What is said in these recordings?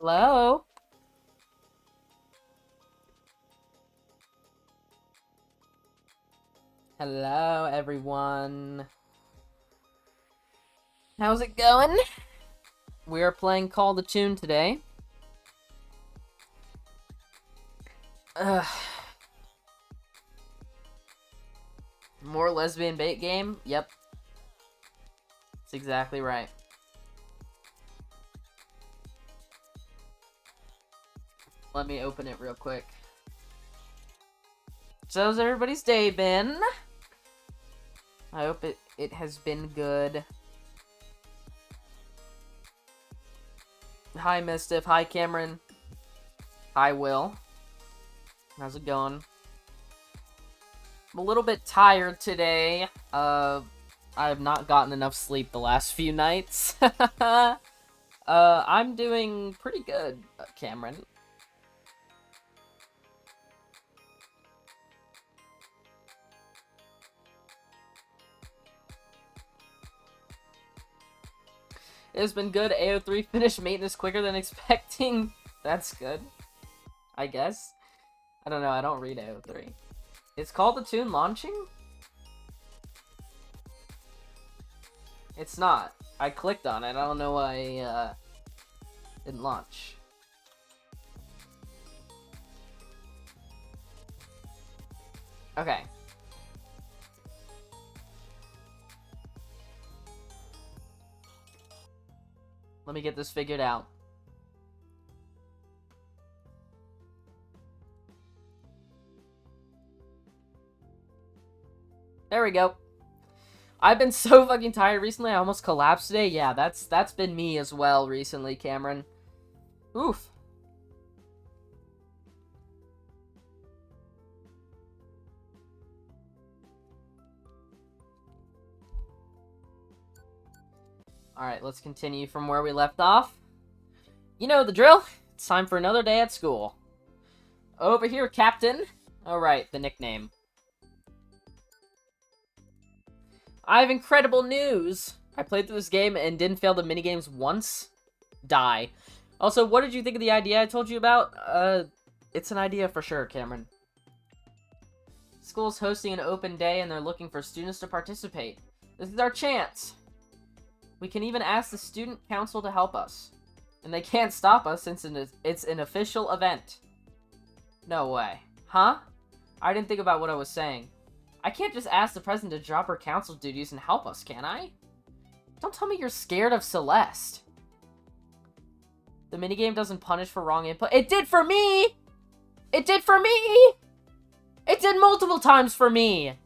Hello? Hello, everyone. How's it going? We are playing Call the Tune today. More lesbian bait game? Yep. That's exactly right. Let me open it real quick. So how's everybody's day been? I hope it has been good. Hi, Mistiff. Hi, Cameron. Hi, Will. How's it going? I'm a little bit tired today. I have not gotten enough sleep the last few nights. I'm doing pretty good, Cameron. It's been good. AO3 finished maintenance quicker than expecting. That's good. I guess. I don't know. I don't read AO3. It's called the Tune launching? It's not. I clicked on it. I don't know why didn't launch. Okay. Let me get this figured out. There we go. I've been so fucking tired recently, I almost collapsed today. Yeah, that's been me as well recently, Cameron. Oof. Alright, let's continue from where we left off. You know the drill. It's time for another day at school. Over here, Captain. Alright, the nickname. I have incredible news! I played through this game and didn't fail the minigames once. Die. Also, what did you think of the idea I told you about? It's an idea for sure, Cameron. School's hosting an open day and they're looking for students to participate. This is our chance! We can even ask the student council to help us. And they can't stop us since it's an official event. No way. Huh? I didn't think about what I was saying. I can't just ask the president to drop her council duties and help us, can I? Don't tell me you're scared of Celeste. The minigame doesn't punish for wrong input. It did for me! It did for me! It did multiple times for me!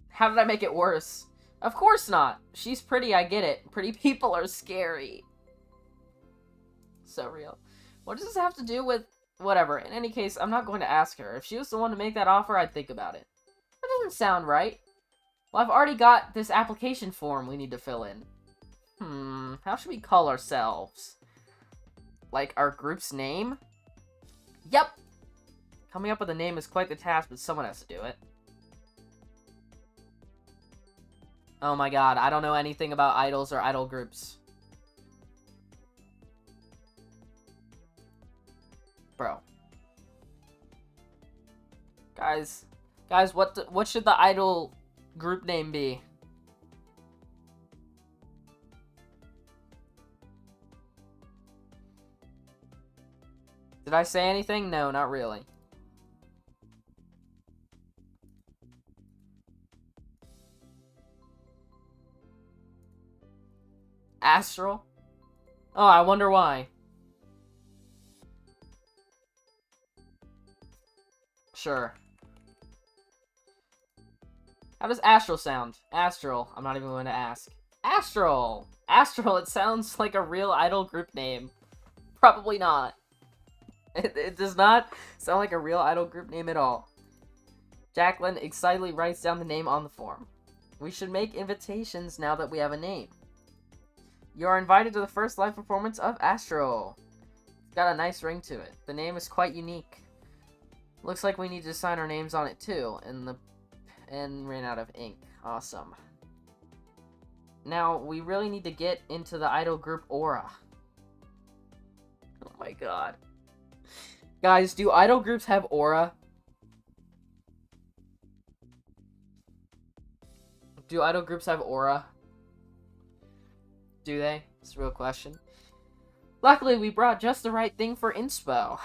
How did I make it worse? Of course not. She's pretty, I get it. Pretty people are scary. So real. What does this have to do with... Whatever. In any case, I'm not going to ask her. If she was the one to make that offer, I'd think about it. That doesn't sound right. Well, I've already got this application form we need to fill in. How should we call ourselves? Like, our group's name? Yep! Coming up with a name is quite the task, but someone has to do it. Oh my god, I don't know anything about idols or idol groups. Bro. Guys, what should the idol group name be? Did I say anything? No, not really. Astral? Oh, I wonder why. Sure. How does Astral sound? Astral. I'm not even going to ask. Astral! Astral, it sounds like a real idol group name. Probably not. It does not sound like a real idol group name at all. Jacqueline excitedly writes down the name on the form. We should make invitations now that we have a name. You are invited to the first live performance of Astral. It's got a nice ring to it. The name is quite unique. Looks like we need to sign our names on it too, and the pen ran out of ink. Awesome. Now, we really need to get into the idol group aura. Oh my god. Guys, do idol groups have aura? Do idol groups have aura? Do they? It's a real question. Luckily, we brought just the right thing for inspo.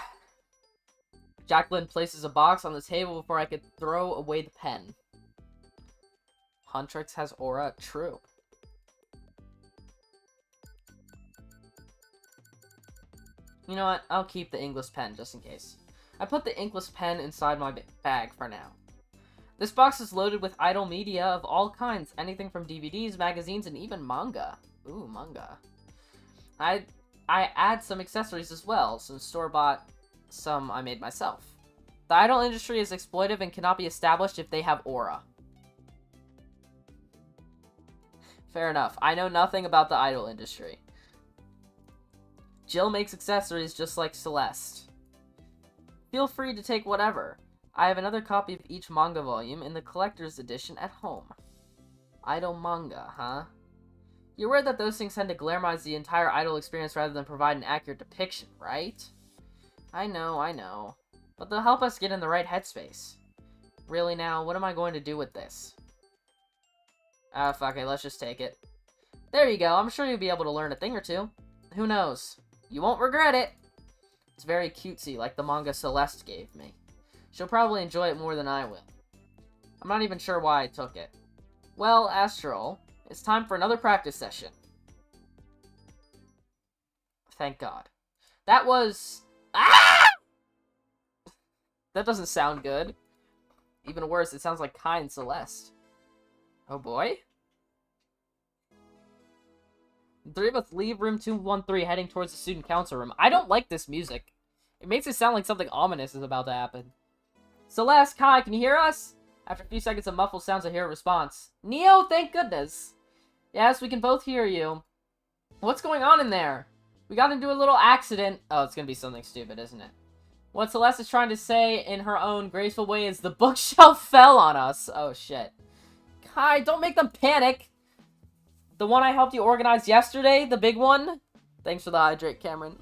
Jacqueline places a box on the table before I could throw away the pen. Huntrix has aura? True. You know what? I'll keep the inkless pen just in case. I put the inkless pen inside my bag for now. This box is loaded with idol media of all kinds. Anything from DVDs, magazines, and even manga. Ooh, manga. I add some accessories as well. Some store-bought, some I made myself. The idol industry is exploitive and cannot be established if they have aura. Fair enough. I know nothing about the idol industry. Jill makes accessories just like Celeste. Feel free to take whatever. I have another copy of each manga volume in the collector's edition at home. Idol manga, huh? You're aware that those things tend to glamorize the entire idol experience rather than provide an accurate depiction, right? I know. But they'll help us get in the right headspace. Really now, what am I going to do with this? Ah, fuck it, let's just take it. There you go, I'm sure you'll be able to learn a thing or two. Who knows? You won't regret it! It's very cutesy, like the manga Celeste gave me. She'll probably enjoy it more than I will. I'm not even sure why I took it. Well, Astral, it's time for another practice session. Thank God. That was... Ah! That doesn't sound good. Even worse, it sounds like Kai and Celeste. Oh boy. The three of us leave room 213 heading towards the student council room. I don't like this music. It makes it sound like something ominous is about to happen. Celeste, Kai, can you hear us? After a few seconds of muffled sounds, I hear a response. Neo, thank goodness. Yes, we can both hear you. What's going on in there? We got into a little accident. Oh, it's gonna be something stupid, isn't it? What Celeste is trying to say in her own graceful way is the bookshelf fell on us. Oh, shit. Kai, don't make them panic. The one I helped you organize yesterday, the big one? Thanks for the hydrate, Cameron.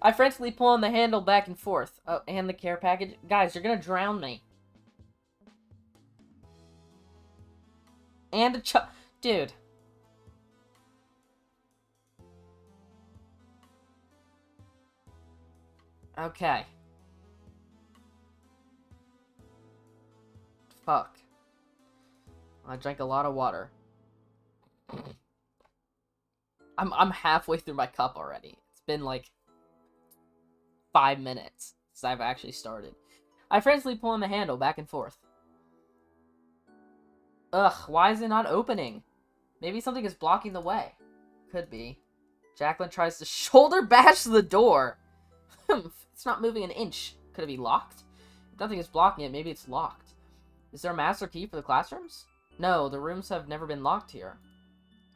I frantically pull on the handle back and forth. Oh, and the care package. Guys, you're gonna drown me. And a dude. Okay. Fuck. I drank a lot of water. I'm halfway through my cup already. It's been like 5 minutes since I've actually started. I frantically pull on the handle back and forth. Ugh, why is it not opening? Maybe something is blocking the way. Could be. Jacqueline tries to shoulder bash the door. It's not moving an inch. Could it be locked? If nothing is blocking it, maybe it's locked. Is there a master key for the classrooms? No, the rooms have never been locked here.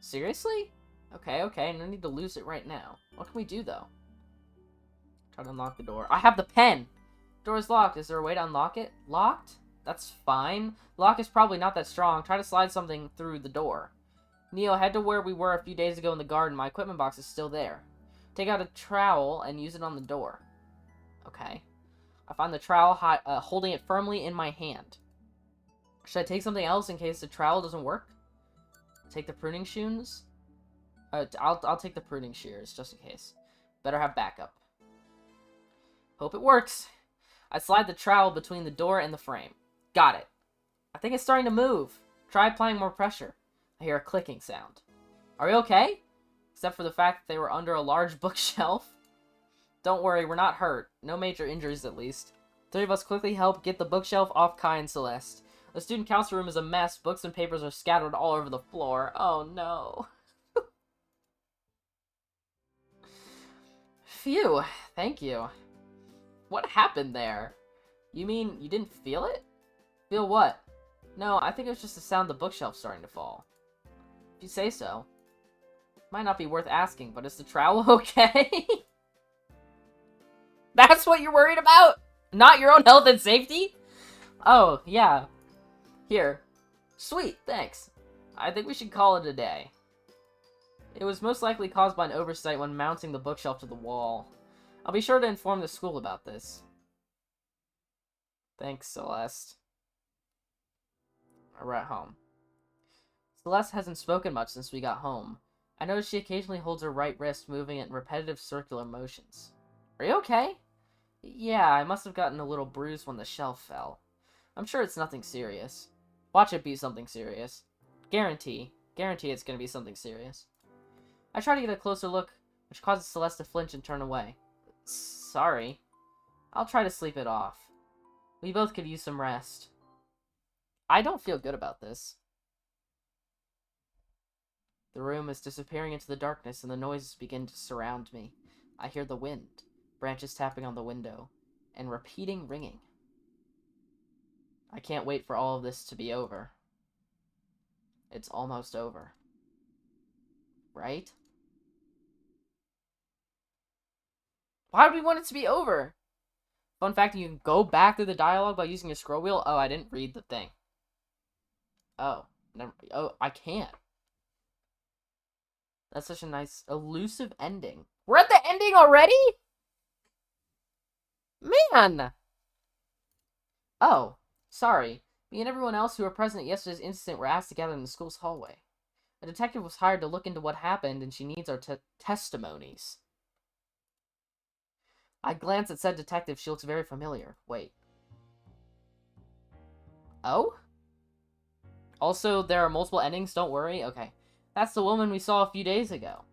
Seriously? Okay, no need to lose it right now. What can we do, though? Try to unlock the door. I have the pen! Door is locked. Is there a way to unlock it? Locked? That's fine. Lock is probably not that strong. Try to slide something through the door. Neo, head to where we were a few days ago in the garden. My equipment box is still there. Take out a trowel and use it on the door. Okay. I find the trowel holding it firmly in my hand. Should I take something else in case the trowel doesn't work? Take the pruning shears? I'll take the pruning shears, just in case. Better have backup. Hope it works. I slide the trowel between the door and the frame. Got it. I think it's starting to move. Try applying more pressure. I hear a clicking sound. Are we okay? Except for the fact that they were under a large bookshelf. Don't worry, we're not hurt. No major injuries, at least. Three of us quickly help get the bookshelf off Kai and Celeste. The student council room is a mess. Books and papers are scattered all over the floor. Oh, no. Phew. Thank you. What happened there? You mean you didn't feel it? Feel what? No, I think it was just the sound of the bookshelf starting to fall. If you say so. Might not be worth asking, but is the trowel okay? That's what you're worried about? Not your own health and safety? Oh, yeah. Here. Sweet, thanks. I think we should call it a day. It was most likely caused by an oversight when mounting the bookshelf to the wall. I'll be sure to inform the school about this. Thanks, Celeste. We're at home. Celeste hasn't spoken much since we got home. I notice she occasionally holds her right wrist, moving it in repetitive circular motions. Are you okay? Yeah, I must have gotten a little bruised when the shelf fell. I'm sure it's nothing serious. Watch it be something serious. Guarantee it's gonna be something serious. I try to get a closer look, which causes Celeste to flinch and turn away. Sorry. I'll try to sleep it off. We both could use some rest. I don't feel good about this. The room is disappearing into the darkness and the noises begin to surround me. I hear the wind, branches tapping on the window, and repeating ringing. I can't wait for all of this to be over. It's almost over. Right? Why would we want it to be over? Fun fact, you can go back through the dialogue by using a scroll wheel. Oh, I didn't read the thing. Oh, I can't. That's such a nice, elusive ending. We're at the ending already? Man! Oh, sorry. Me and everyone else who were present at yesterday's incident were asked to gather in the school's hallway. A detective was hired to look into what happened, and she needs our testimonies. I glance at said detective. She looks very familiar. Wait. Oh? Also, there are multiple endings, don't worry. Okay. That's the woman we saw a few days ago.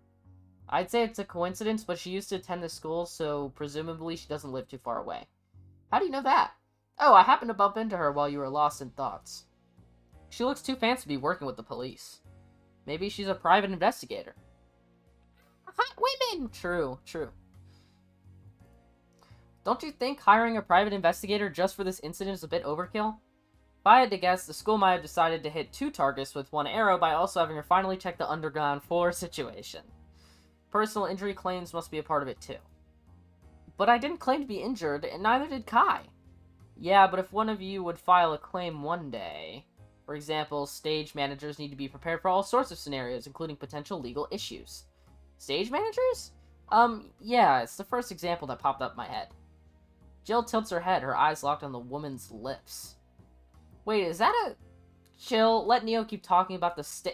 I'd say it's a coincidence, but she used to attend this school, so presumably she doesn't live too far away. How do you know that? Oh, I happened to bump into her while you were lost in thoughts. She looks too fancy to be working with the police. Maybe she's a private investigator. Hot women! True. Don't you think hiring a private investigator just for this incident is a bit overkill? If I had to guess, the school might have decided to hit 2 targets with 1 arrow by also having her finally check the underground floor situation. Personal injury claims must be a part of it too. But I didn't claim to be injured, and neither did Kai. Yeah, but if one of you would file a claim one day... For example, stage managers need to be prepared for all sorts of scenarios, including potential legal issues. Stage managers? Yeah, it's the first example that popped up in my head. Jill tilts her head, her eyes locked on the woman's lips. Wait, is that a... Chill, let Neo keep talking about the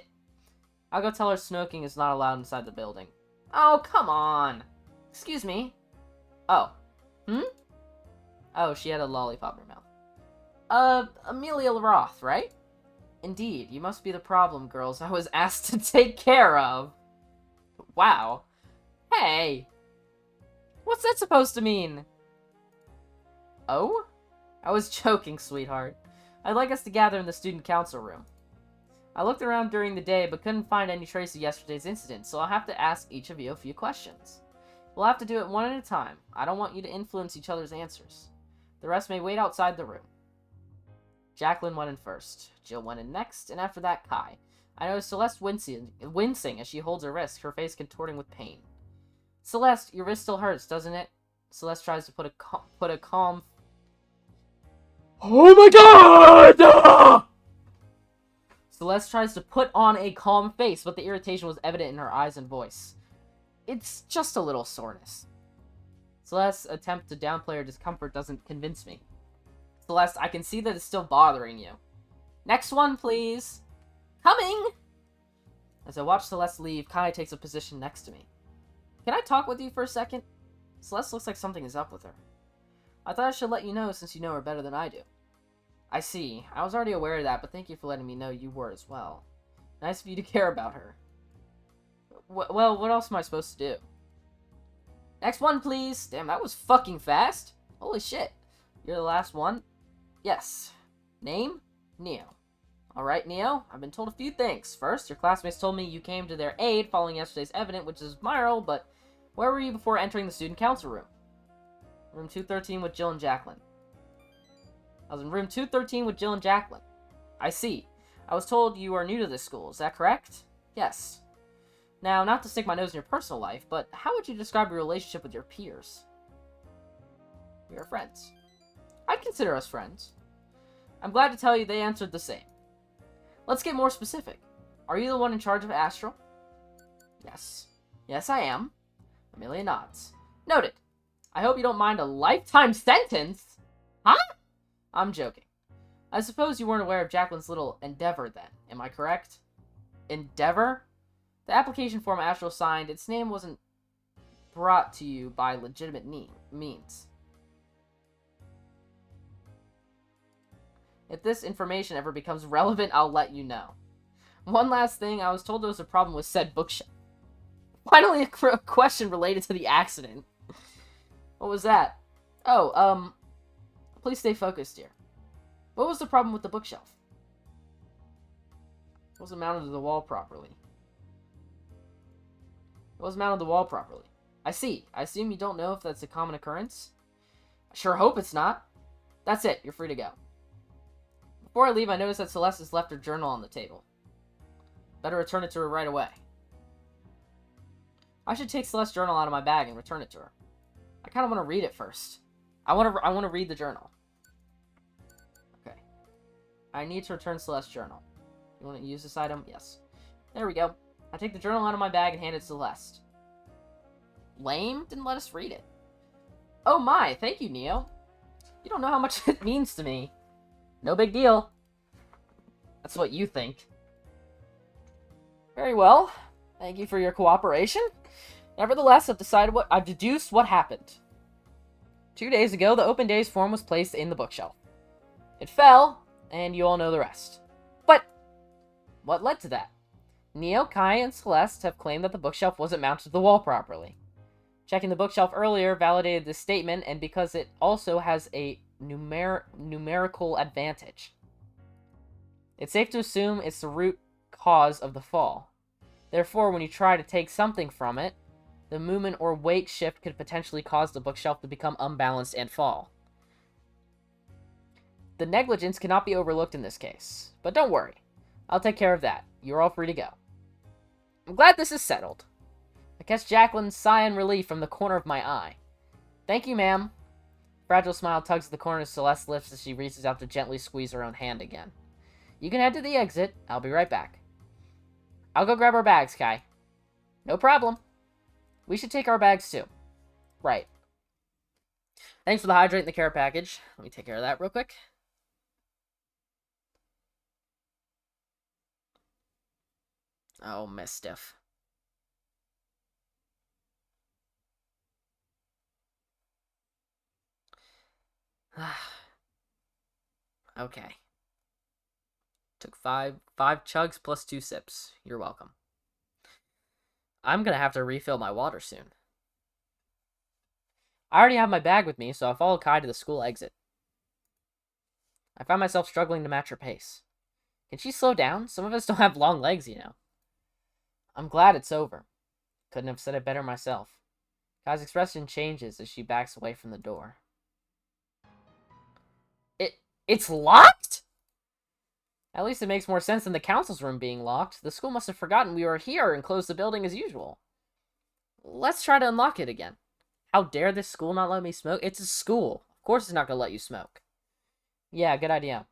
I'll go tell her smoking is not allowed inside the building. Oh, come on! Excuse me? Oh. Oh, she had a lollipop in her mouth. Amelia Roth, right? Indeed, you must be the problem, girls I was asked to take care of. Wow. Hey! What's that supposed to mean? Oh? I was joking, sweetheart. I'd like us to gather in the student council room. I looked around during the day, but couldn't find any trace of yesterday's incident, so I'll have to ask each of you a few questions. We'll have to do it one at a time. I don't want you to influence each other's answers. The rest may wait outside the room. Jacqueline went in first. Jill went in next, and after that, Kai. I noticed Celeste wincing as she holds her wrist, her face contorting with pain. Celeste, your wrist still hurts, doesn't it? Celeste tries to put a calm... Oh my god! Celeste tries to put on a calm face, but the irritation was evident in her eyes and voice. It's just a little soreness. Celeste's attempt to downplay her discomfort doesn't convince me. Celeste, I can see that it's still bothering you. Next one, please. Coming! As I watch Celeste leave, Kai takes a position next to me. Can I talk with you for a second? Celeste looks like something is up with her. I thought I should let you know since you know her better than I do. I see. I was already aware of that, but thank you for letting me know you were as well. Nice of you to care about her. Well, what else am I supposed to do? Next one, please. Damn, that was fucking fast. Holy shit. You're the last one? Yes. Name? Neo. Alright, Neo. I've been told a few things. First, your classmates told me you came to their aid following yesterday's evidence, which is admirable, but where were you before entering the student council room? Room 213 with Jill and Jacqueline. I was in room 213 with Jill and Jacqueline. I see. I was told you are new to this school. Is that correct? Yes. Now, not to stick my nose in your personal life, but how would you describe your relationship with your peers? We are friends. I'd consider us friends. I'm glad to tell you they answered the same. Let's get more specific. Are you the one in charge of Astral? Yes. Yes, I am. Amelia nods. Noted. I hope you don't mind a lifetime sentence. Huh? I'm joking. I suppose you weren't aware of Jacqueline's little endeavor then. Am I correct? Endeavor? The application form Astral signed, its name wasn't brought to you by legitimate means. If this information ever becomes relevant, I'll let you know. One last thing, I was told there was a problem with said bookshelf. Finally, a question related to the accident. What was that? Oh, please stay focused here. What was the problem with the bookshelf? It wasn't mounted to the wall properly. It wasn't mounted to the wall properly. I see. I assume you don't know if that's a common occurrence? I sure hope it's not. That's it. You're free to go. Before I leave, I noticed that Celeste has left her journal on the table. Better return it to her right away. I should take Celeste's journal out of my bag and return it to her. I kind of want to read it first. I want to read the journal. Okay. I need to return Celeste's journal. You want to use this item? Yes. There we go. I take the journal out of my bag and hand it to Celeste. Lame? Didn't let us read it. Oh my, thank you, Neo. You don't know how much it means to me. No big deal. That's what you think. Very well. Thank you for your cooperation. Nevertheless, I've deduced what happened. 2 days ago, the Open Days form was placed in the bookshelf. It fell, and you all know the rest. But what led to that? Neo, Kai, and Celeste have claimed that the bookshelf wasn't mounted to the wall properly. Checking the bookshelf earlier validated this statement, and because it also has a numerical advantage. It's safe to assume it's the root cause of the fall. Therefore, when you try to take something from it, the movement or weight shift could potentially cause the bookshelf to become unbalanced and fall. The negligence cannot be overlooked in this case. But don't worry. I'll take care of that. You're all free to go. I'm glad this is settled. I catch Jacqueline's sigh in relief from the corner of my eye. Thank you, ma'am. Fragile smile tugs at the corner of Celeste's lips as she reaches out to gently squeeze her own hand again. You can head to the exit. I'll be right back. I'll go grab our bags, Kai. No problem. We should take our bags, too. Right. Thanks for the hydrate and the care package. Let me take care of that real quick. Oh, mischief. Okay. Took five chugs plus 2 sips. You're welcome. I'm gonna have to refill my water soon. I already have my bag with me, so I follow Kai to the school exit. I find myself struggling to match her pace. Can she slow down? Some of us don't have long legs, you know. I'm glad it's over. Couldn't have said it better myself. Kai's expression changes as she backs away from the door. It's locked? At least it makes more sense than the council's room being locked. The school must have forgotten we were here and closed the building as usual. Let's try to unlock it again. How dare this school not let me smoke? It's a school. Of course it's not going to let you smoke. Yeah, good idea.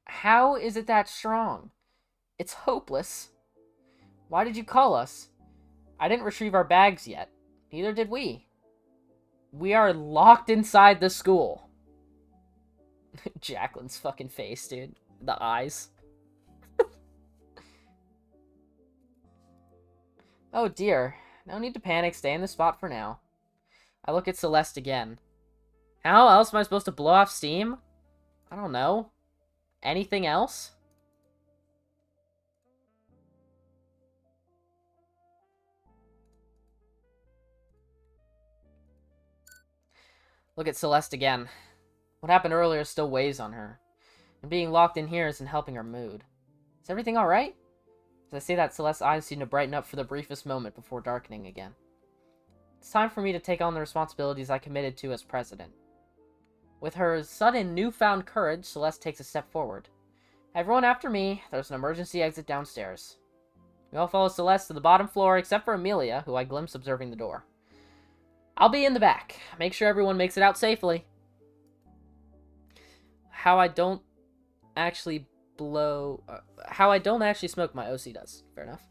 How is it that strong? It's hopeless. Why did you call us? I didn't retrieve our bags yet. Neither did we. We are locked inside the school. Jacqueline's fucking face, dude. The eyes. Oh dear. No need to panic. Stay in the spot for now. I look at Celeste again. How else am I supposed to blow off steam? I don't know. Anything else? Look at Celeste again. What happened earlier still weighs on her. And being locked in here isn't helping her mood. Is everything alright? As I say that, Celeste's eyes seem to brighten up for the briefest moment before darkening again. It's time for me to take on the responsibilities I committed to as president. With her sudden newfound courage, Celeste takes a step forward. Everyone after me, there's an emergency exit downstairs. We all follow Celeste to the bottom floor, except for Amelia, who I glimpse observing the door. I'll be in the back. Make sure everyone makes it out safely. how I don't actually how I don't actually smoke, my OC does. Fair enough.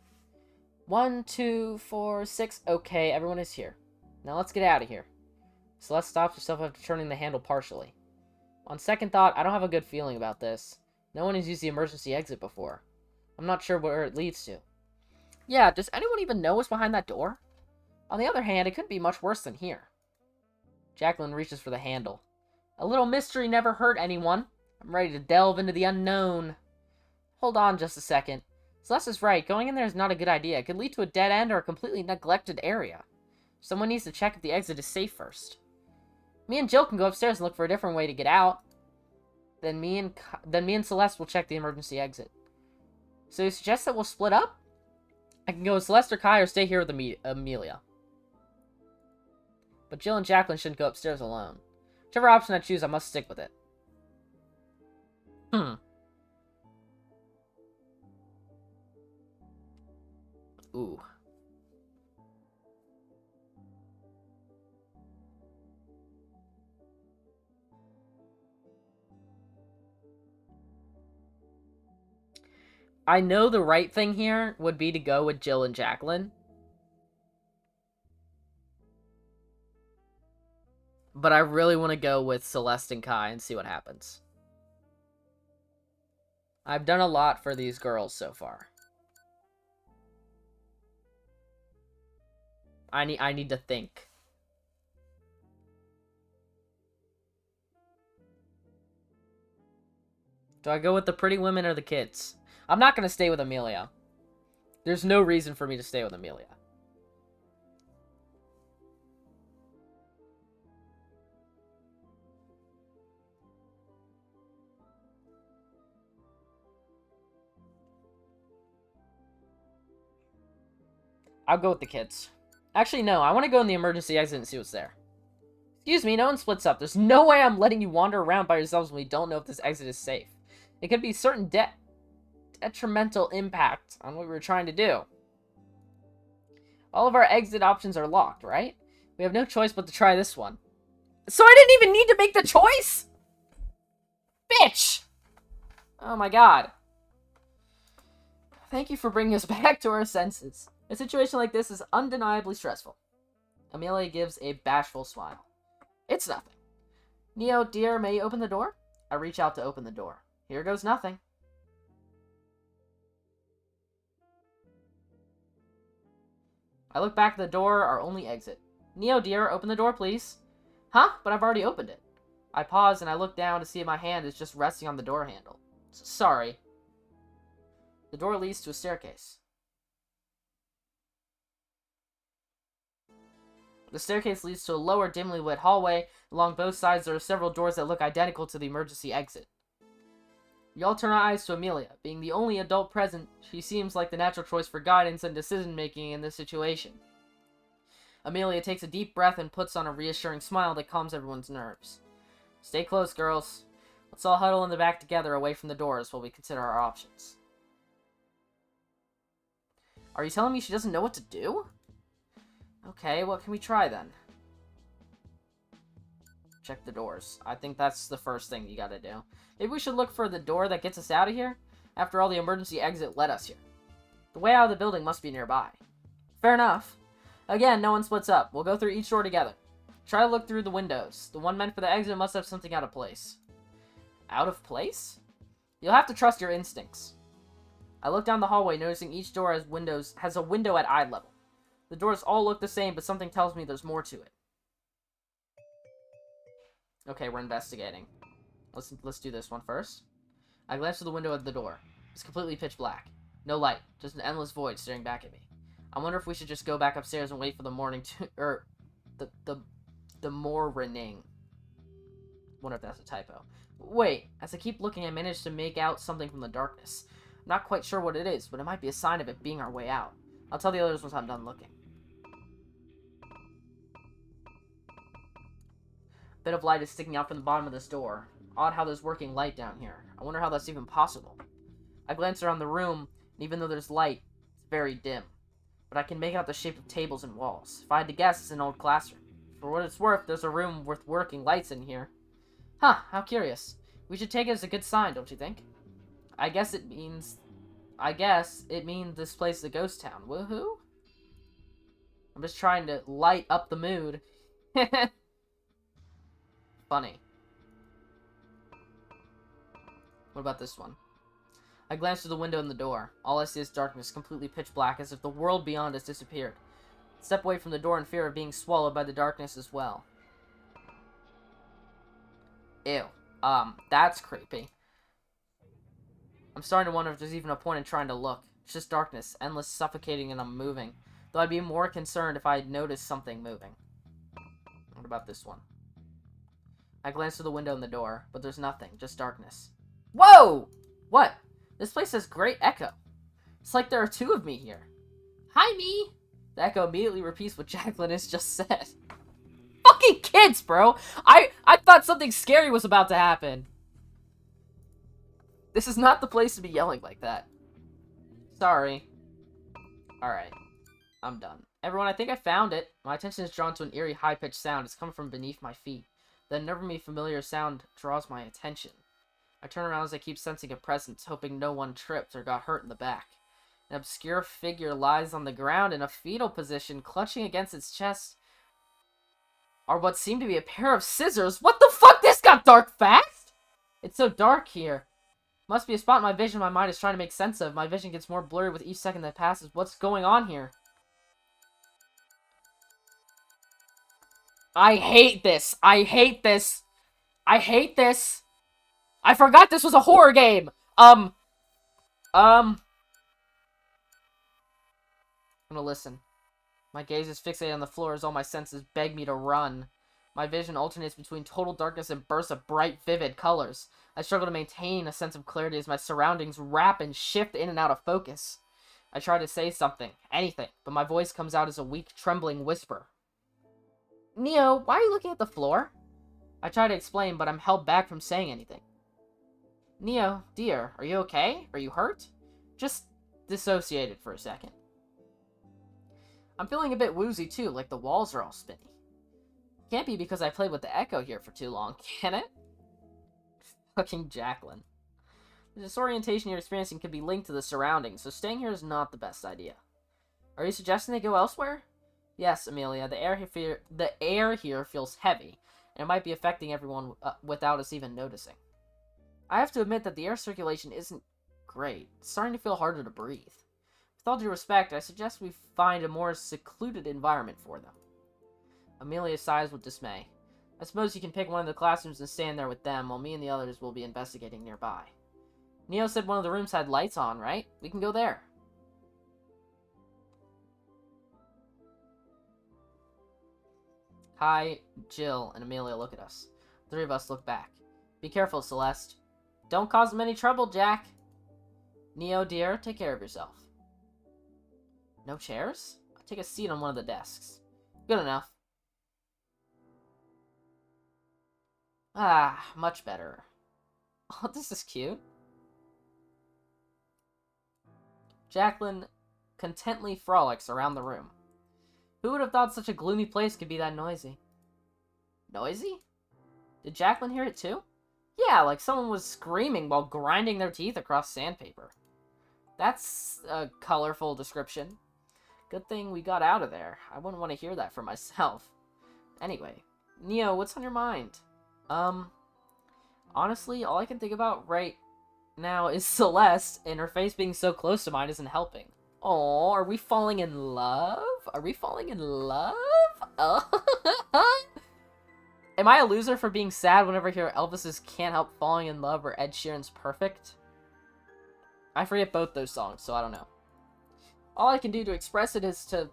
1, 2, 4, 6. Okay, everyone is here. Now let's get out of here. Celeste stops herself after turning the handle partially. On second thought, I don't have a good feeling about this. No one has used the emergency exit before. I'm not sure where it leads to. Yeah, does anyone even know what's behind that door? On the other hand, it couldn't be much worse than here. Jacqueline reaches for the handle. A little mystery never hurt anyone. I'm ready to delve into the unknown. Hold on just a second. Celeste is right. Going in there is not a good idea. It could lead to a dead end or a completely neglected area. Someone needs to check if the exit is safe first. Me and Jill can go upstairs and look for a different way to get out. Then me and Celeste will check the emergency exit. So you suggest that we'll split up? I can go with Celeste or Kai or stay here with Amelia. But Jill and Jacqueline shouldn't go upstairs alone. Whichever option I choose, I must stick with it. Ooh. I know the right thing here would be to go with Jill and Jacqueline. But I really want to go with Celeste and Kai and see what happens. I've done a lot for these girls so far. I need to think. Do I go with the pretty women or the kids? I'm not going to stay with Amelia. There's no reason for me to stay with Amelia. I'll go with the kids. Actually, no. I want to go in the emergency exit and see what's there. Excuse me, no one splits up. There's no way I'm letting you wander around by yourselves when we don't know if this exit is safe. It could be certain detrimental impact on what we were trying to do. All of our exit options are locked, right? We have no choice but to try this one. So I didn't even need to make the choice? Bitch! Oh my god. Thank you for bringing us back to our senses. A situation like this is undeniably stressful. Amelia gives a bashful smile. It's nothing. Neo, dear, may you open the door? I reach out to open the door. Here goes nothing. I look back at the door, our only exit. Neo, dear, open the door, please. Huh? But I've already opened it. I pause and I look down to see my hand is just resting on the door handle. Sorry. The door leads to a staircase. The staircase leads to a lower, dimly lit hallway. Along both sides, there are several doors that look identical to the emergency exit. We all turn our eyes to Amelia. Being the only adult present, she seems like the natural choice for guidance and decision-making in this situation. Amelia takes a deep breath and puts on a reassuring smile that calms everyone's nerves. Stay close, girls. Let's all huddle in the back together away from the doors while we consider our options. Are you telling me she doesn't know what to do? Okay, what can we try then? Check the doors. I think that's the first thing you gotta do. Maybe we should look for the door that gets us out of here? After all, the emergency exit led us here. The way out of the building must be nearby. Fair enough. Again, no one splits up. We'll go through each door together. Try to look through the windows. The one meant for the exit must have something out of place. Out of place? You'll have to trust your instincts. I look down the hallway, noticing each door has a window at eye level. The doors all look the same, but something tells me there's more to it. Okay, we're investigating. Let's do this one first. I glance through the window at the door. It's completely pitch black. No light, just an endless void staring back at me. I wonder if we should just go back upstairs and wait for the morning to... the morning. Wonder if that's a typo. Wait, as I keep looking, I manage to make out something from the darkness. I'm not quite sure what it is, but it might be a sign of it being our way out. I'll tell the others once I'm done looking. A bit of light is sticking out from the bottom of this door. Odd how there's working light down here. I wonder how that's even possible. I glance around the room, and even though there's light, it's very dim. But I can make out the shape of tables and walls. If I had to guess, it's an old classroom. For what it's worth, there's a room with working lights in here. Huh, how curious. We should take it as a good sign, don't you think? I guess it means this place is a ghost town. Woohoo? I'm just trying to light up the mood. Funny. What about this one? I glance through the window in the door. All I see is darkness, completely pitch black, as if the world beyond has disappeared. Step away from the door in fear of being swallowed by the darkness as well. Ew. That's creepy. I'm starting to wonder if there's even a point in trying to look. It's just darkness, endless, suffocating, and unmoving. Though I'd be more concerned if I had noticed something moving. What about this one? I glance through the window in the door, but there's nothing, just darkness. Whoa! What? This place has great echo. It's like there are two of me here. Hi, me! The echo immediately repeats what Jacqueline has just said. Fucking kids, bro! I thought something scary was about to happen. This is not the place to be yelling like that. Sorry. Alright. I'm done. Everyone, I think I found it. My attention is drawn to an eerie, high-pitched sound. It's coming from beneath my feet. The never-me-familiar sound draws my attention. I turn around as I keep sensing a presence, hoping no one tripped or got hurt in the back. An obscure figure lies on the ground in a fetal position, clutching against its chest are what seem to be a pair of scissors. What the fuck? This got dark fast? It's so dark here. Must be a spot in my vision my mind is trying to make sense of. My vision gets more blurry with each second that passes. What's going on here? I hate this. I hate this. I hate this. I forgot this was a horror game. I'm gonna listen. My gaze is fixated on the floor as all my senses beg me to run. My vision alternates between total darkness and bursts of bright, vivid colors. I struggle to maintain a sense of clarity as my surroundings wrap and shift in and out of focus. I try to say something, anything, but my voice comes out as a weak, trembling whisper. Neo, why are you looking at the floor? I try to explain, but I'm held back from saying anything. Neo, dear, are you okay? Are you hurt? Just dissociated for a second. I'm feeling a bit woozy too, like the walls are all spinny. Can't be because I played with the echo here for too long, can it? Fucking Jacqueline. The disorientation you're experiencing could be linked to the surroundings, so staying here is not the best idea. Are you suggesting they go elsewhere? Yes, Amelia, the air here feels heavy, and it might be affecting everyone without us even noticing. I have to admit that the air circulation isn't great. It's starting to feel harder to breathe. With all due respect, I suggest we find a more secluded environment for them. Amelia sighs with dismay. I suppose you can pick one of the classrooms and stand there with them, while me and the others will be investigating nearby. Neo said one of the rooms had lights on, right? We can go there. Kai, Jill, and Amelia look at us. The three of us look back. Be careful, Celeste. Don't cause them any trouble, Jack. Neo, dear, take care of yourself. No chairs? I'll take a seat on one of the desks. Good enough. Ah, much better. Oh, this is cute. Jacqueline contently frolics around the room. Who would have thought such a gloomy place could be that noisy? Noisy? Did Jacqueline hear it too? Yeah, like someone was screaming while grinding their teeth across sandpaper. That's a colorful description. Good thing we got out of there. I wouldn't want to hear that for myself. Anyway, Neo, what's on your mind? Honestly, all I can think about right now is Celeste, and her face being so close to mine isn't helping. Oh, are we falling in love? Are we falling in love? Oh. Am I a loser for being sad whenever I hear Elvis's Can't Help Falling in Love or Ed Sheeran's Perfect? I forget both those songs, so I don't know. All I can do to express it is to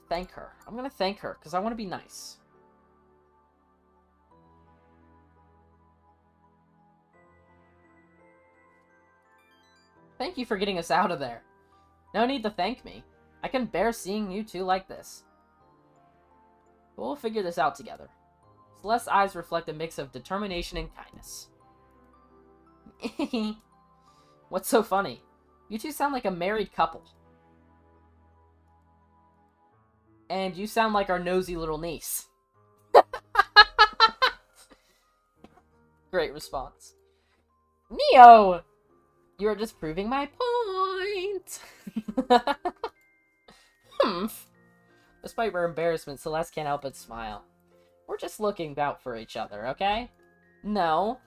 thank her. I'm gonna thank her, because I want to be nice. Thank you for getting us out of there. No need to thank me. I can bear seeing you two like this. But we'll figure this out together. Celeste's eyes reflect a mix of determination and kindness. What's so funny? You two sound like a married couple. And you sound like our nosy little niece. Great response. Neo! You are just proving my point! Humph. Despite her embarrassment, Celeste can't help but smile. We're just looking out for each other, okay? No.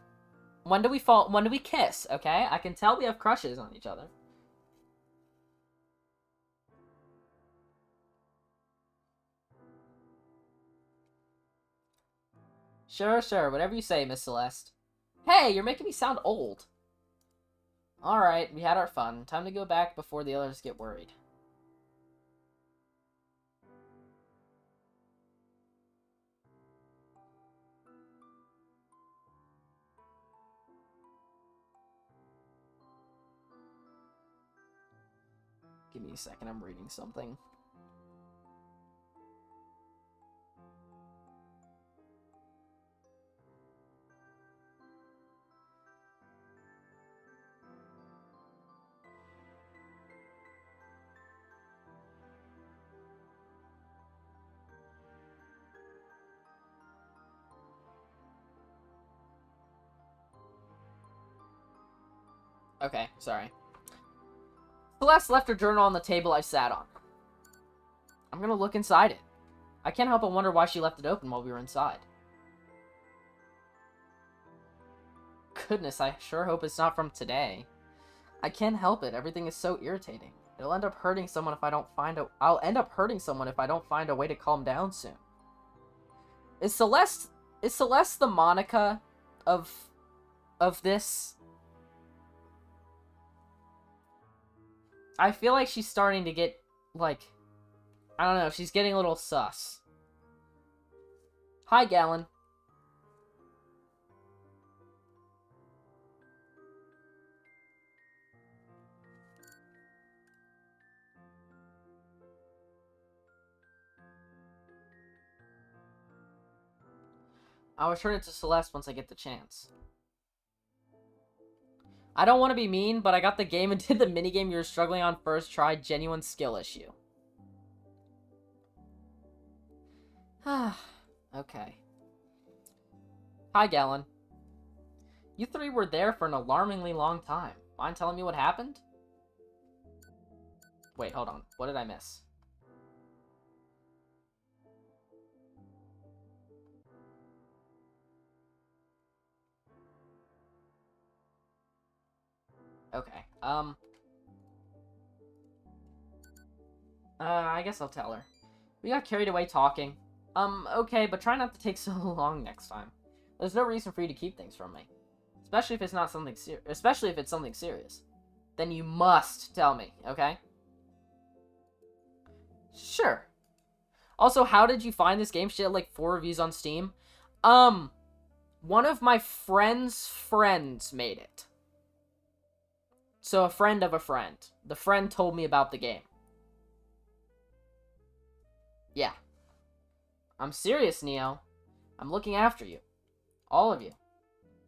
When do we fall? When do we kiss, okay? I can tell we have crushes on each other. Sure, sure. Whatever you say, Miss Celeste. Hey, you're making me sound old. Alright, we had our fun. Time to go back before the others get worried. Give me a second, I'm reading something. Okay, sorry. Celeste left her journal on the table I sat on. I'm gonna look inside it. I can't help but wonder why she left it open while we were inside. Goodness, I sure hope it's not from today. I can't help it. Everything is so irritating. It'll end up hurting someone if I don't find a... I'll end up hurting someone if I don't find a way to calm down soon. Is Celeste the Monica of this? I feel like she's starting to get, like, I don't know, she's getting a little sus. Hi, Gallon. I'll return it to Celeste once I get the chance. I don't want to be mean, but I got the game and did the minigame you were struggling on first try. Genuine skill issue. Okay. Hi, Gallon. You three were there for an alarmingly long time. Mind telling me what happened? Wait, hold on. What did I miss? Okay, I guess I'll tell her. We got carried away talking. Okay, but try not to take so long next time. There's no reason for you to keep things from me. Especially if it's not something serious. Then you must tell me, okay? Sure. Also, how did you find this game? She had like 4 reviews on Steam. One of my friend's friends made it. So a friend of a friend. The friend told me about the game. Yeah. I'm serious, Neo. I'm looking after you. All of you.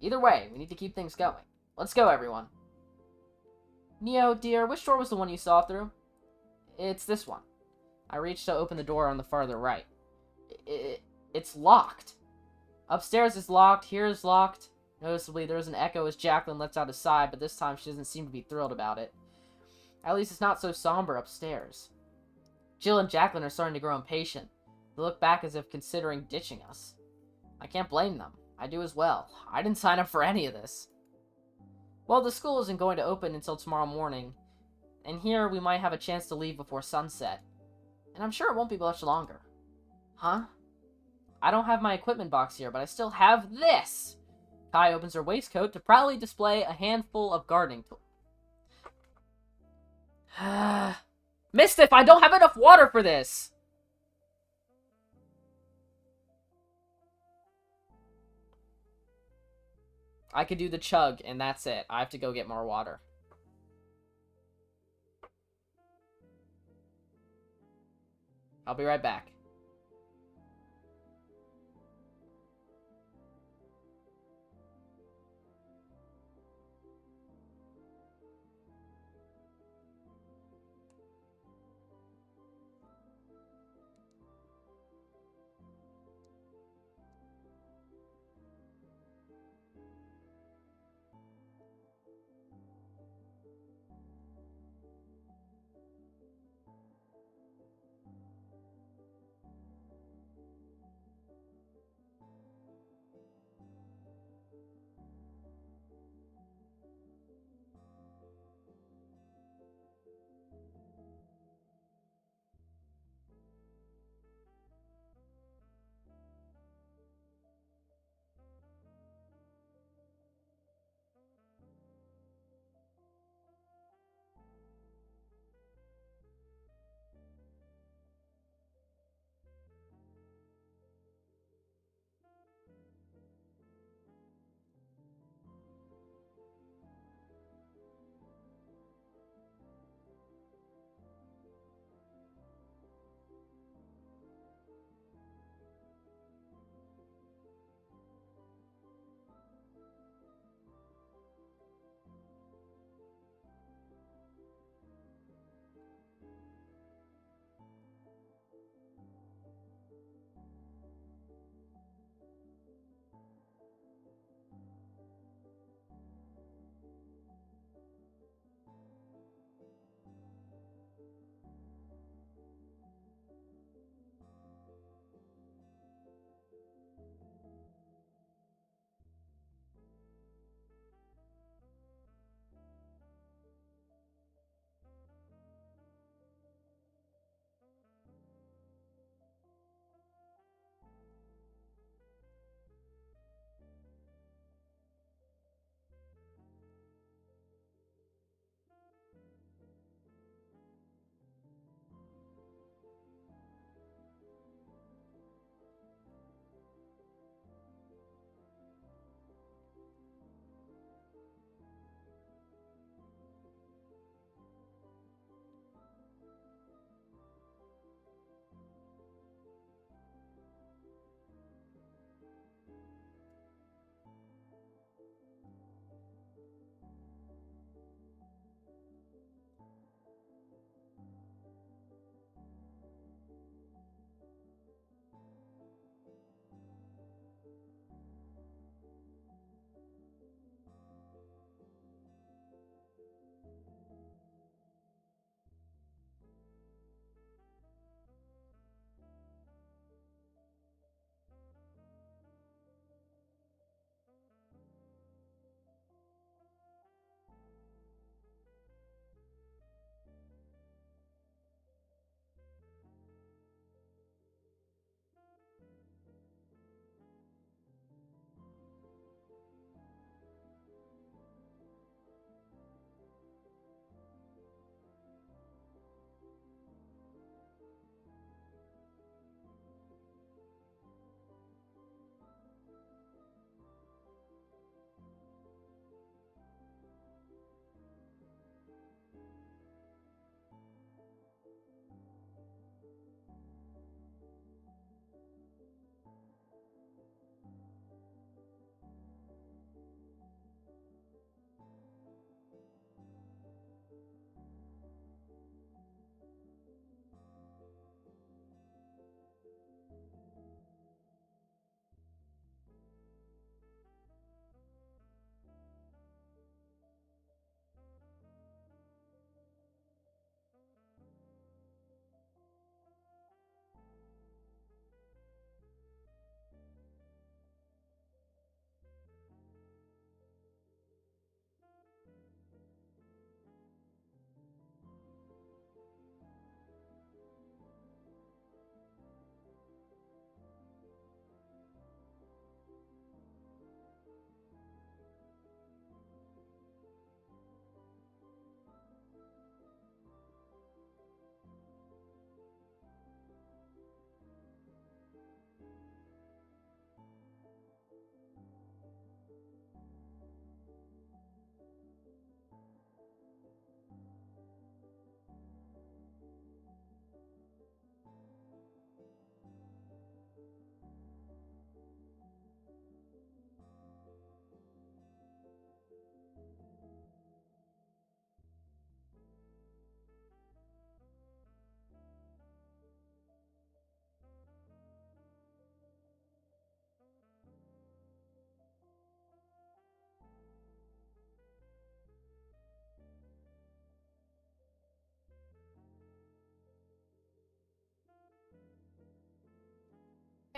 Either way, we need to keep things going. Let's go, everyone. Neo, dear, which door was the one you saw through? It's this one. I reached to open the door on the farther right. It's locked. Upstairs is locked. Here is locked. Noticeably, there is an echo as Jacqueline lets out a sigh, but this time she doesn't seem to be thrilled about it. At least it's not so somber upstairs. Jill and Jacqueline are starting to grow impatient. They look back as if considering ditching us. I can't blame them. I do as well. I didn't sign up for any of this. Well, the school isn't going to open until tomorrow morning, and here we might have a chance to leave before sunset. And I'm sure it won't be much longer. Huh? I don't have my equipment box here, but I still have this! Kai opens her waistcoat to proudly display a handful of gardening tools. Mistiff, I don't have enough water for this! I could do the chug, and that's it. I have to go get more water. I'll be right back.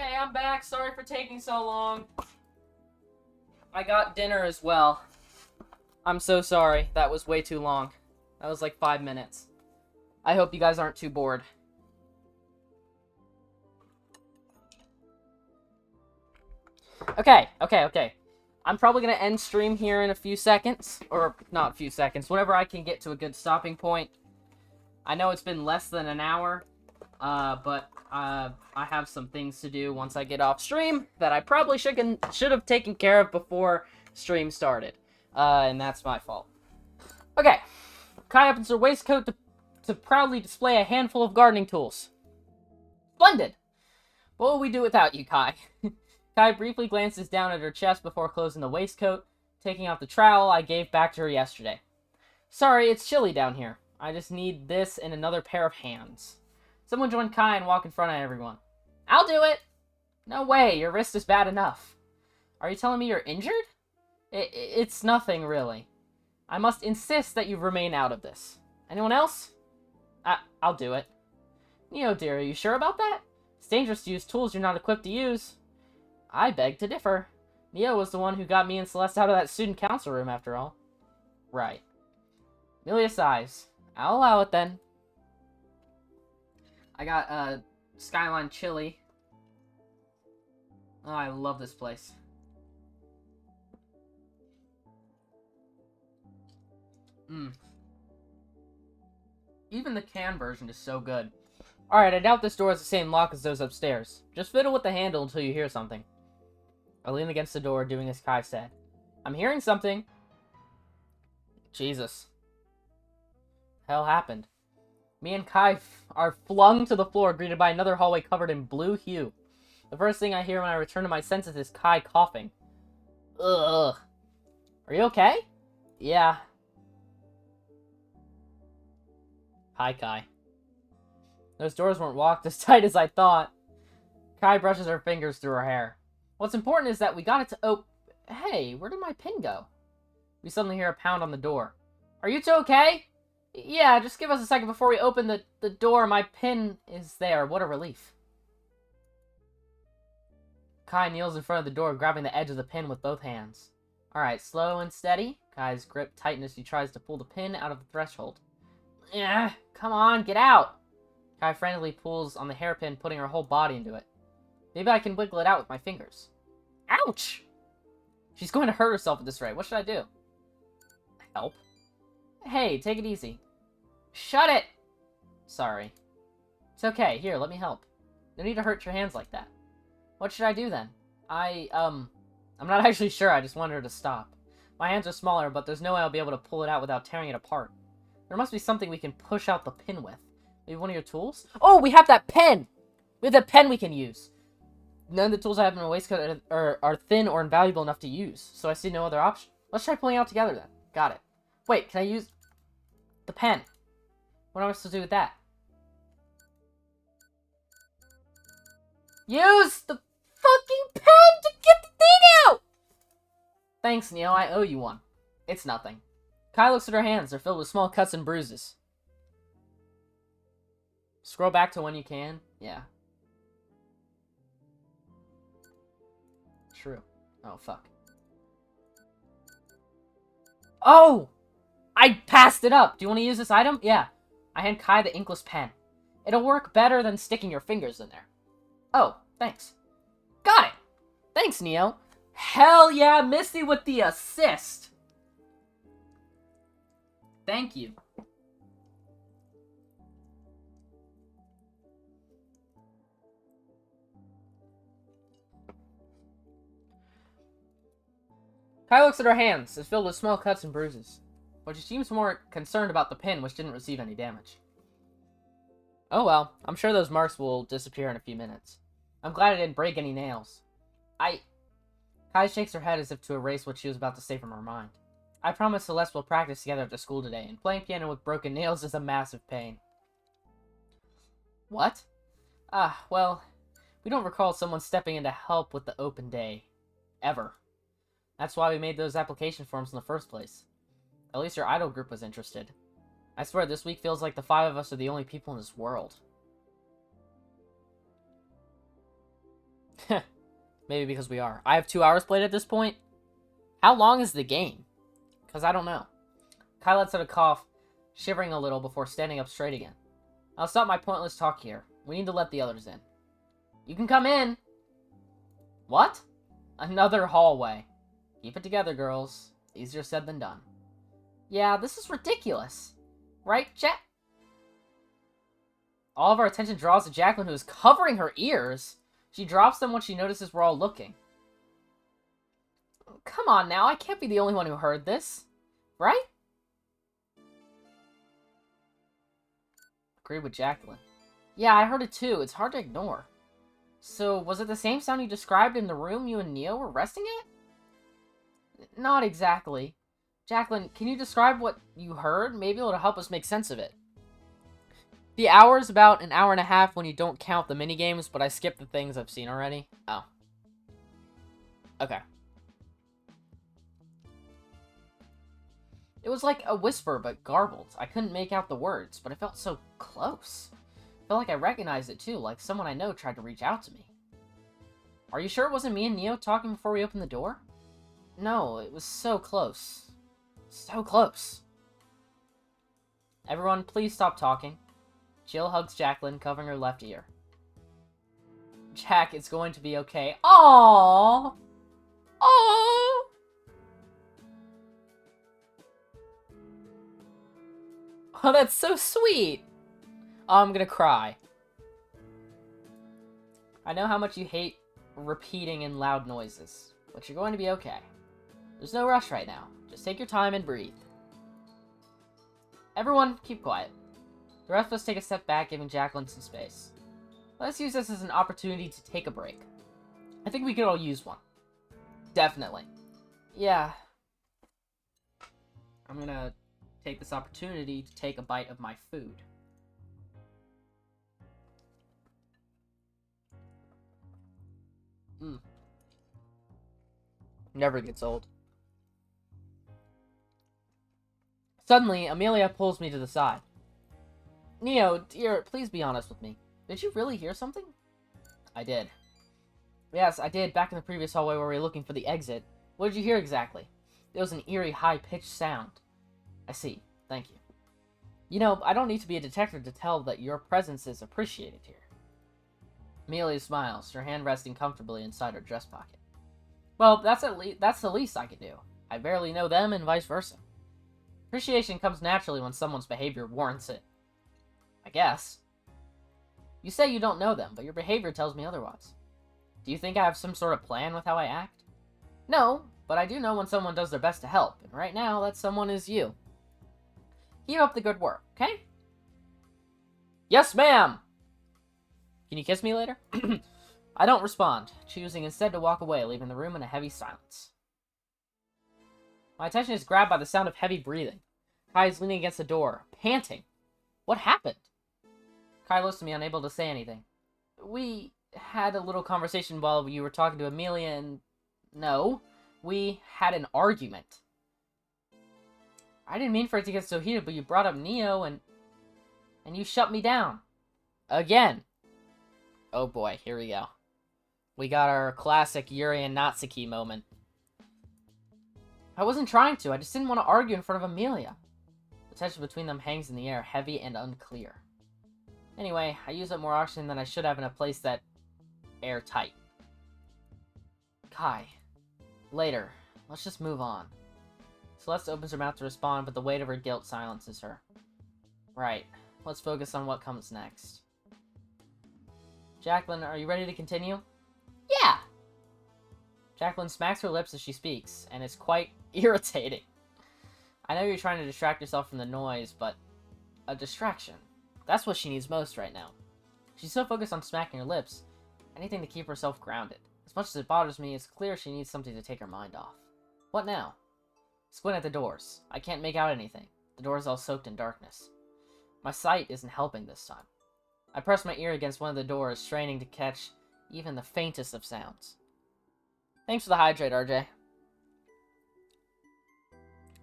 Okay, I'm back. Sorry for taking so long. I got dinner as well. I'm so sorry. That was way too long. That was like 5 minutes. I hope you guys aren't too bored. Okay. I'm probably going to end stream here in a few seconds. Or, not a few seconds. Whenever I can get to a good stopping point. I know it's been less than an hour. But I have some things to do once I get off stream that I probably should have taken care of before stream started. And that's my fault. Okay. Kai opens her waistcoat to proudly display a handful of gardening tools. Splendid! What will we do without you, Kai? Kai briefly glances down at her chest before closing the waistcoat, taking out the trowel I gave back to her yesterday. Sorry, it's chilly down here. I just need this and another pair of hands. Someone join Kai and walk in front of everyone. I'll do it! No way, your wrist is bad enough. Are you telling me you're injured? It's nothing, really. I must insist that you remain out of this. Anyone else? I'll do it. Neo, dear, are you sure about that? It's dangerous to use tools you're not equipped to use. I beg to differ. Neo was the one who got me and Celeste out of that student council room, after all. Right. Amelia sighs. I'll allow it, then. I got, Skyline Chili. Oh, I love this place. Even the canned version is so good. Alright, I doubt this door has the same lock as those upstairs. Just fiddle with the handle until you hear something. I lean against the door, doing as Kai said. I'm hearing something. Jesus. Hell happened. Me and Kai are flung to the floor, greeted by another hallway covered in blue hue. The first thing I hear when I return to my senses is Kai coughing. Ugh. Are you okay? Yeah. Hi, Kai. Those doors weren't locked as tight as I thought. Kai brushes her fingers through her hair. What's important is that we got it to open. Hey, where did my pin go? We suddenly hear a pound on the door. Are you two okay? Yeah, just give us a second before we open the door. My pin is there. What a relief. Kai kneels in front of the door, grabbing the edge of the pin with both hands. Alright, slow and steady. Kai's grip tightens as he tries to pull the pin out of the threshold. Come on, get out! Kai frantically pulls on the hairpin, putting her whole body into it. Maybe I can wiggle it out with my fingers. Ouch! She's going to hurt herself at this rate. What should I do? Help? Hey, take it easy. Shut it! Sorry. It's okay. Here, let me help. No need to hurt your hands like that. What should I do then? I'm not actually sure. I just want her to stop. My hands are smaller, but there's no way I'll be able to pull it out without tearing it apart. There must be something we can push out the pin with. Maybe one of your tools? Oh, we have that pen! We have that pen we can use. None of the tools I have in my waistcoat are thin or invaluable enough to use, so I see no other option. Let's try pulling it out together then. Got it. Wait, can I use the pen? What am I supposed to do with that? Use the fucking pen to get the thing out! Thanks, Neo. I owe you one. It's nothing. Kai looks at her hands. They're filled with small cuts and bruises. Scroll back to when you can. Yeah. True. Oh, fuck. Oh! I passed it up! Do you want to use this item? Yeah. I hand Kai the inkless pen. It'll work better than sticking your fingers in there. Oh, thanks. Got it! Thanks, Neo. Hell yeah, Misty with the assist! Thank you. Kai looks at her hands. It's filled with small cuts and bruises. But she seems more concerned about the pin, which didn't receive any damage. Oh well, I'm sure those marks will disappear in a few minutes. I'm glad I didn't break any nails. Kai shakes her head as if to erase what she was about to say from her mind. I promise Celeste will practice together after school today, and playing piano with broken nails is a massive pain. What? Well, we don't recall someone stepping in to help with the open day. Ever. That's why we made those application forms in the first place. At least your idol group was interested. I swear, this week feels like the 5 of us are the only people in this world. Maybe because we are. I have 2 hours played at this point. How long is the game? Because I don't know. Kai lets out a cough, shivering a little before standing up straight again. I'll stop my pointless talk here. We need to let the others in. You can come in. What? Another hallway. Keep it together, girls. Easier said than done. Yeah, this is ridiculous. Right, Jack? All of our attention draws to Jacqueline, who is covering her ears. She drops them when she notices we're all looking. Come on now, I can't be the only one who heard this. Right? Agreed with Jacqueline. Yeah, I heard it too. It's hard to ignore. So, was it the same sound you described in the room you and Neo were resting at? Not exactly. Jacqueline, can you describe what you heard? Maybe it'll help us make sense of it. The hour is about an hour and a half when you don't count the minigames, but I skipped the things I've seen already. Oh. Okay. It was like a whisper, but garbled. I couldn't make out the words, but it felt so close. I felt like I recognized it too, like someone I know tried to reach out to me. Are you sure it wasn't me and Neo talking before we opened the door? No, it was so close. So close. Everyone, please stop talking. Jill hugs Jacqueline, covering her left ear. Jack, it's going to be okay. Aww! Aww! Oh, that's so sweet! Oh, I'm gonna cry. I know how much you hate repeating and loud noises, but you're going to be okay. There's no rush right now. Just take your time and breathe. Everyone, keep quiet. The rest of us take a step back, giving Jacqueline some space. Let's use this as an opportunity to take a break. I think we could all use one. Definitely. Yeah. I'm gonna take this opportunity to take a bite of my food. Never gets old. Suddenly, Amelia pulls me to the side. Neo, dear, please be honest with me. Did you really hear something? I did. Yes, I did, back in the previous hallway where we were looking for the exit. What did you hear exactly? It was an eerie, high-pitched sound. I see. Thank you. You know, I don't need to be a detective to tell that your presence is appreciated here. Amelia smiles, her hand resting comfortably inside her dress pocket. Well, that's the least I can do. I barely know them and vice versa. Appreciation comes naturally when someone's behavior warrants it. I guess. You say you don't know them, but your behavior tells me otherwise. Do you think I have some sort of plan with how I act? No, but I do know when someone does their best to help, and right now, that someone is you. Keep up the good work, okay? Yes, ma'am! Can you kiss me later? I don't respond, choosing instead to walk away, leaving the room in a heavy silence. My attention is grabbed by the sound of heavy breathing. Kai is leaning against the door, panting. What happened? Kai looks at me, unable to say anything. We had a little conversation while you were talking to Amelia and... No, we had an argument. I didn't mean for it to get so heated, but you brought up Neo and you shut me down. Again. Oh boy, here we go. We got our classic Yuri and Natsuki moment. I wasn't trying to, I just didn't want to argue in front of Amelia. The tension between them hangs in the air, heavy and unclear. Anyway, I use up more oxygen than I should have in a place that... airtight. Kai. Later. Let's just move on. Celeste opens her mouth to respond, but the weight of her guilt silences her. Right. Let's focus on what comes next. Jacqueline, are you ready to continue? Yeah! Jacqueline smacks her lips as she speaks, and it's quite irritating. I know you're trying to distract yourself from the noise, but... a distraction. That's what she needs most right now. She's so focused on smacking her lips, anything to keep herself grounded. As much as it bothers me, it's clear she needs something to take her mind off. What now? Squint at the doors. I can't make out anything. The door's all soaked in darkness. My sight isn't helping this time. I press my ear against one of the doors, straining to catch even the faintest of sounds. Thanks for the hydrate, RJ.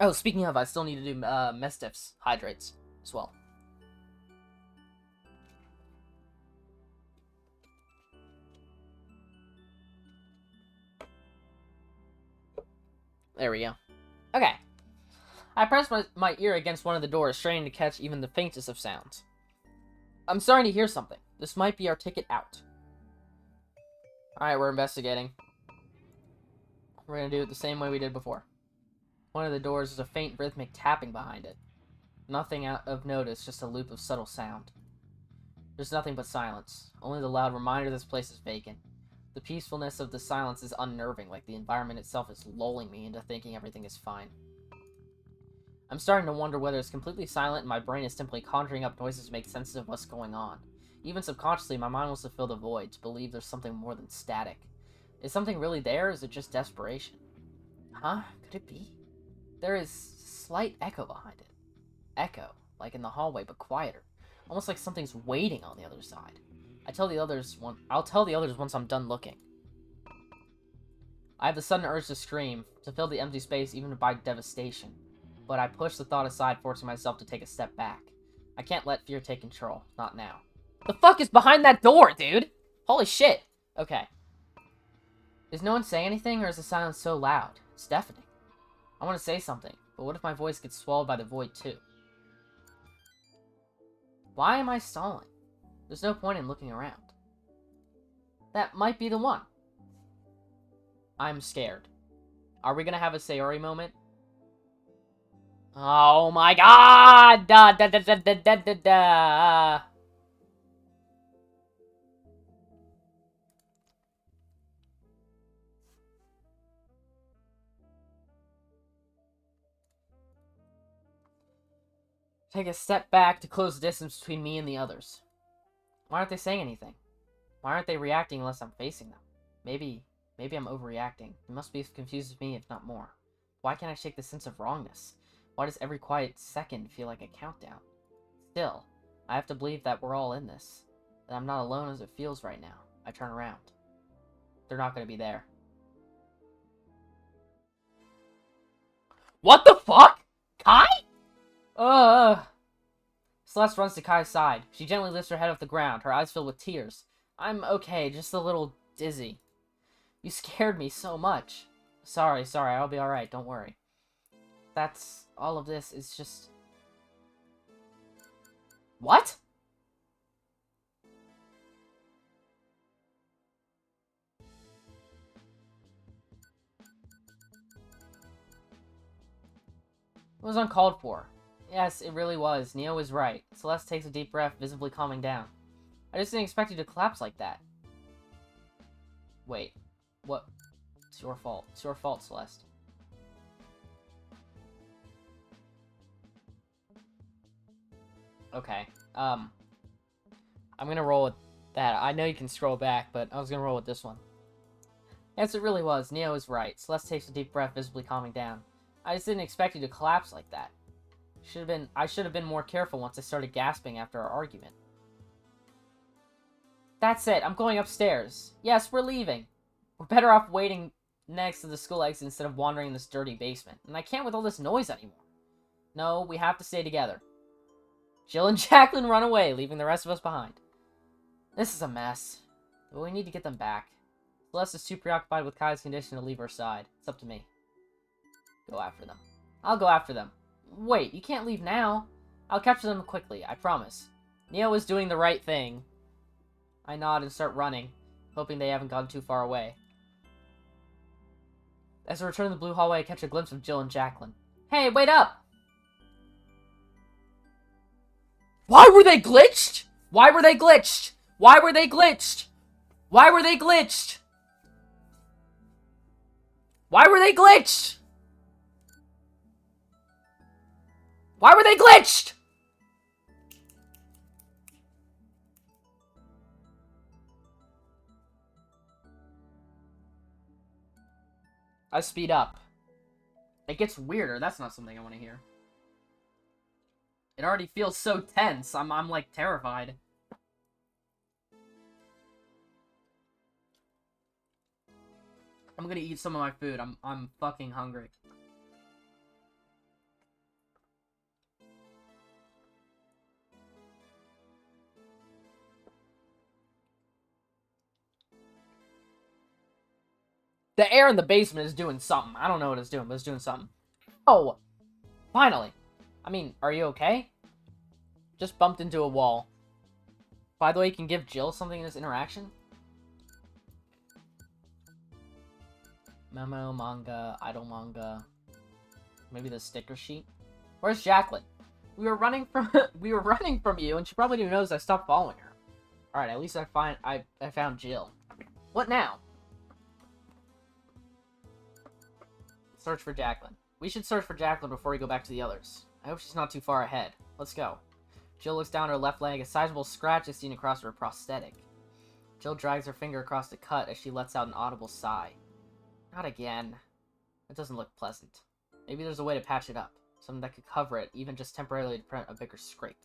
Oh, speaking of, I still need to do Mestiff's hydrates as well. There we go. Okay. I pressed my ear against one of the doors, straining to catch even the faintest of sounds. I'm starting to hear something. This might be our ticket out. Alright, we're investigating. We're gonna do it the same way we did before. One of the doors is a faint rhythmic tapping behind it. Nothing out of notice, just a loop of subtle sound. There's nothing but silence. Only the loud reminder this place is vacant. The peacefulness of the silence is unnerving, like the environment itself is lulling me into thinking everything is fine. I'm starting to wonder whether it's completely silent and my brain is simply conjuring up noises to make sense of what's going on. Even subconsciously, my mind wants to fill the void, to believe there's something more than static. Is something really there, or is it just desperation? Huh? Could it be? There is slight echo behind it. Echo, like in the hallway, but quieter. Almost like something's waiting on the other side. I'll tell the others once I'm done looking. I have the sudden urge to scream, to fill the empty space even by devastation. But I push the thought aside, forcing myself to take a step back. I can't let fear take control. Not now. The fuck is behind that door, dude? Holy shit. Okay. Is no one saying anything, or is the silence so loud? It's deafening. I want to say something, but what if my voice gets swallowed by the void too? Why am I stalling? There's no point in looking around. That might be the one. I'm scared. Are we gonna have a Sayori moment? Oh my god! Da, da, da, da, da, da, da, da. Take a step back to close the distance between me and the others. Why aren't they saying anything? Why aren't they reacting unless I'm facing them? Maybe I'm overreacting. They must be as confused as me, if not more. Why can't I shake the sense of wrongness? Why does every quiet second feel like a countdown? Still, I have to believe that we're all in this. That I'm not alone as it feels right now. I turn around. They're not going to be there. What the fuck? Kai? Celeste runs to Kai's side. She gently lifts her head off the ground, her eyes filled with tears. I'm okay, just a little dizzy. You scared me so much. Sorry, I'll be alright, don't worry. That's... all of this is just... What? It was uncalled for. Yes, it really was. Neo was right. Celeste takes a deep breath, visibly calming down. I just didn't expect you to collapse like that. Wait. What? It's your fault. It's your fault, Celeste. Okay. I'm gonna roll with that. I know you can scroll back, but I was gonna roll with this one. Yes, it really was. Neo is right. Celeste takes a deep breath, visibly calming down. I just didn't expect you to collapse like that. I should have been more careful once I started gasping after our argument. That's it. I'm going upstairs. Yes, we're leaving. We're better off waiting next to the school exit instead of wandering in this dirty basement. And I can't with all this noise anymore. No, we have to stay together. Jill and Jacqueline run away, leaving the rest of us behind. This is a mess. But we need to get them back. Celeste is too preoccupied with Kai's condition to leave her side. It's up to me. Go after them. I'll go after them. Wait, you can't leave now. I'll capture them quickly, I promise. Neo is doing the right thing. I nod and start running, hoping they haven't gone too far away. As I return to the blue hallway, I catch a glimpse of Jill and Jacqueline. Hey, wait up! Why were they glitched? Why were they glitched? Why were they glitched? Why were they glitched? Why were they glitched? Why were they glitched? I speed up. It gets weirder. That's not something I want to hear. It already feels so tense. I'm like terrified. I'm gonna eat some of my food. I'm fucking hungry. The air in the basement is doing something. I don't know what it's doing, but it's doing something. Oh, finally. I mean, are you okay? Just bumped into a wall. By the way, you can give Jill something in this interaction. Memo, manga, idle manga. Maybe the sticker sheet. Where's Jacqueline? We were running from you, and she probably didn't notice I stopped following her. All right, at least I found Jill. What now? Search for Jacqueline. We should search for Jacqueline before we go back to the others. I hope she's not too far ahead. Let's go. Jill looks down her left leg. A sizable scratch is seen across her prosthetic. Jill drags her finger across the cut as she lets out an audible sigh. Not again. It doesn't look pleasant. Maybe there's a way to patch it up. Something that could cover it, even just temporarily to prevent a bigger scrape.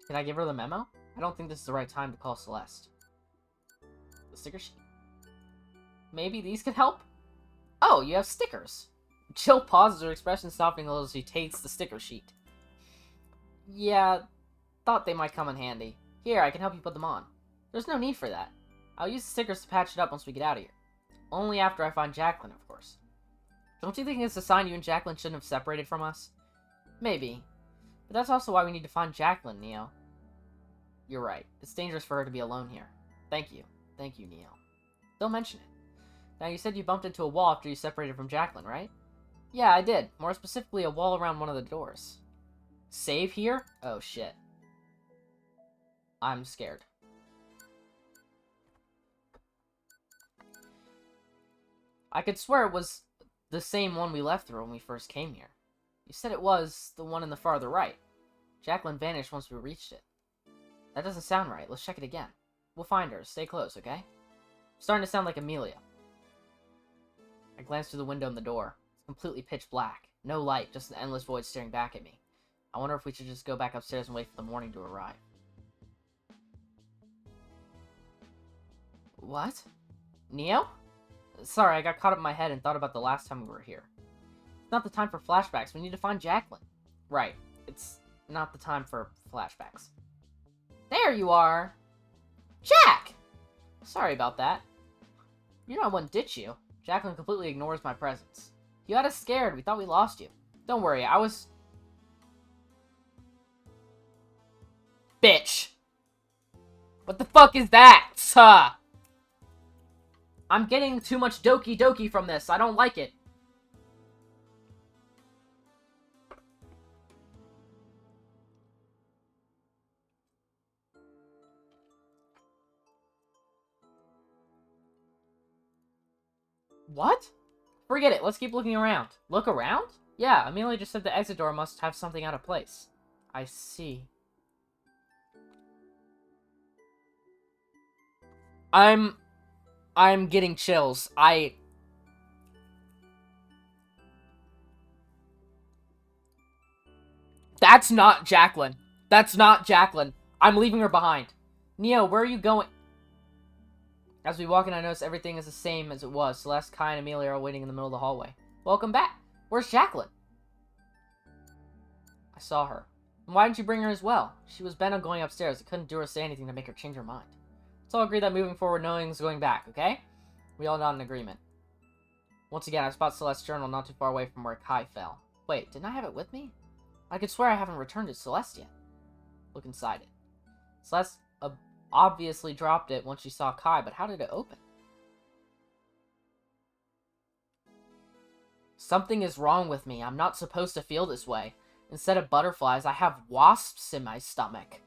Can I give her the memo? I don't think this is the right time to call Celeste. The sticker sheet? Maybe these could help? Oh, you have stickers. Jill pauses, her expression softening a little as she takes the sticker sheet. Yeah, thought they might come in handy. Here, I can help you put them on. There's no need for that. I'll use the stickers to patch it up once we get out of here. Only after I find Jacqueline, of course. Don't you think it's a sign you and Jacqueline shouldn't have separated from us? Maybe. But that's also why we need to find Jacqueline, Neo. You're right. It's dangerous for her to be alone here. Thank you. Thank you, Neo. Don't mention it. Now, you said you bumped into a wall after you separated from Jacqueline, right? Yeah, I did. More specifically, a wall around one of the doors. Save here? Oh, shit. I'm scared. I could swear it was the same one we left through when we first came here. You said it was the one in the farther right. Jacqueline vanished once we reached it. That doesn't sound right. Let's check it again. We'll find her. Stay close, okay? Starting to sound like Amelia. I glanced through the window in the door. It's completely pitch black. No light, just an endless void staring back at me. I wonder if we should just go back upstairs and wait for the morning to arrive. What? Neo? Sorry, I got caught up in my head and thought about the last time we were here. It's not the time for flashbacks. We need to find Jacqueline. Right. It's not the time for flashbacks. There you are! Jack! Sorry about that. You know I wouldn't ditch you. Jacqueline completely ignores my presence. You had us scared. We thought we lost you. Don't worry, I was... Bitch! What the fuck is that? I'm getting too much Doki Doki from this. I don't like it. What? Forget it. Let's keep looking around. Look around? Yeah, Amelia just said the exit door must have something out of place. I see. I'm getting chills. That's not Jacqueline. That's not Jacqueline. I'm leaving her behind. Neo, where are you going? As we walk in, I notice everything is the same as it was. Celeste, Kai, and Amelia are waiting in the middle of the hallway. Welcome back. Where's Jacqueline? I saw her. And why didn't you bring her as well? She was bent on going upstairs. I couldn't do or say anything to make her change her mind. Let's all agree that moving forward, nothing's going back, okay? We all nod in agreement. Once again, I spot Celeste's journal not too far away from where Kai fell. Wait, didn't I have it with me? I could swear I haven't returned it to Celeste yet. Look inside it. Celeste obviously dropped it once she saw Kai, but how did it open? Something is wrong with me. I'm not supposed to feel this way. Instead of butterflies, I have wasps in my stomach.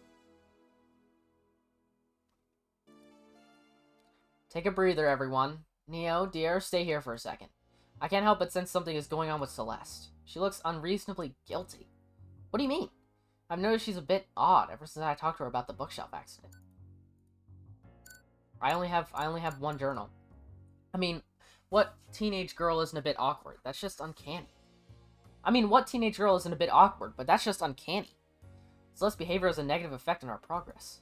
Take a breather, everyone. Neo, dear, stay here for a second. I can't help but sense something is going on with Celeste. She looks unreasonably guilty. What do you mean? I've noticed she's a bit odd ever since I talked to her about the bookshelf accident. I only have one journal. I mean, what teenage girl isn't a bit awkward? That's just uncanny. What teenage girl isn't a bit awkward, but that's just uncanny. Celeste's behavior has a negative effect on our progress.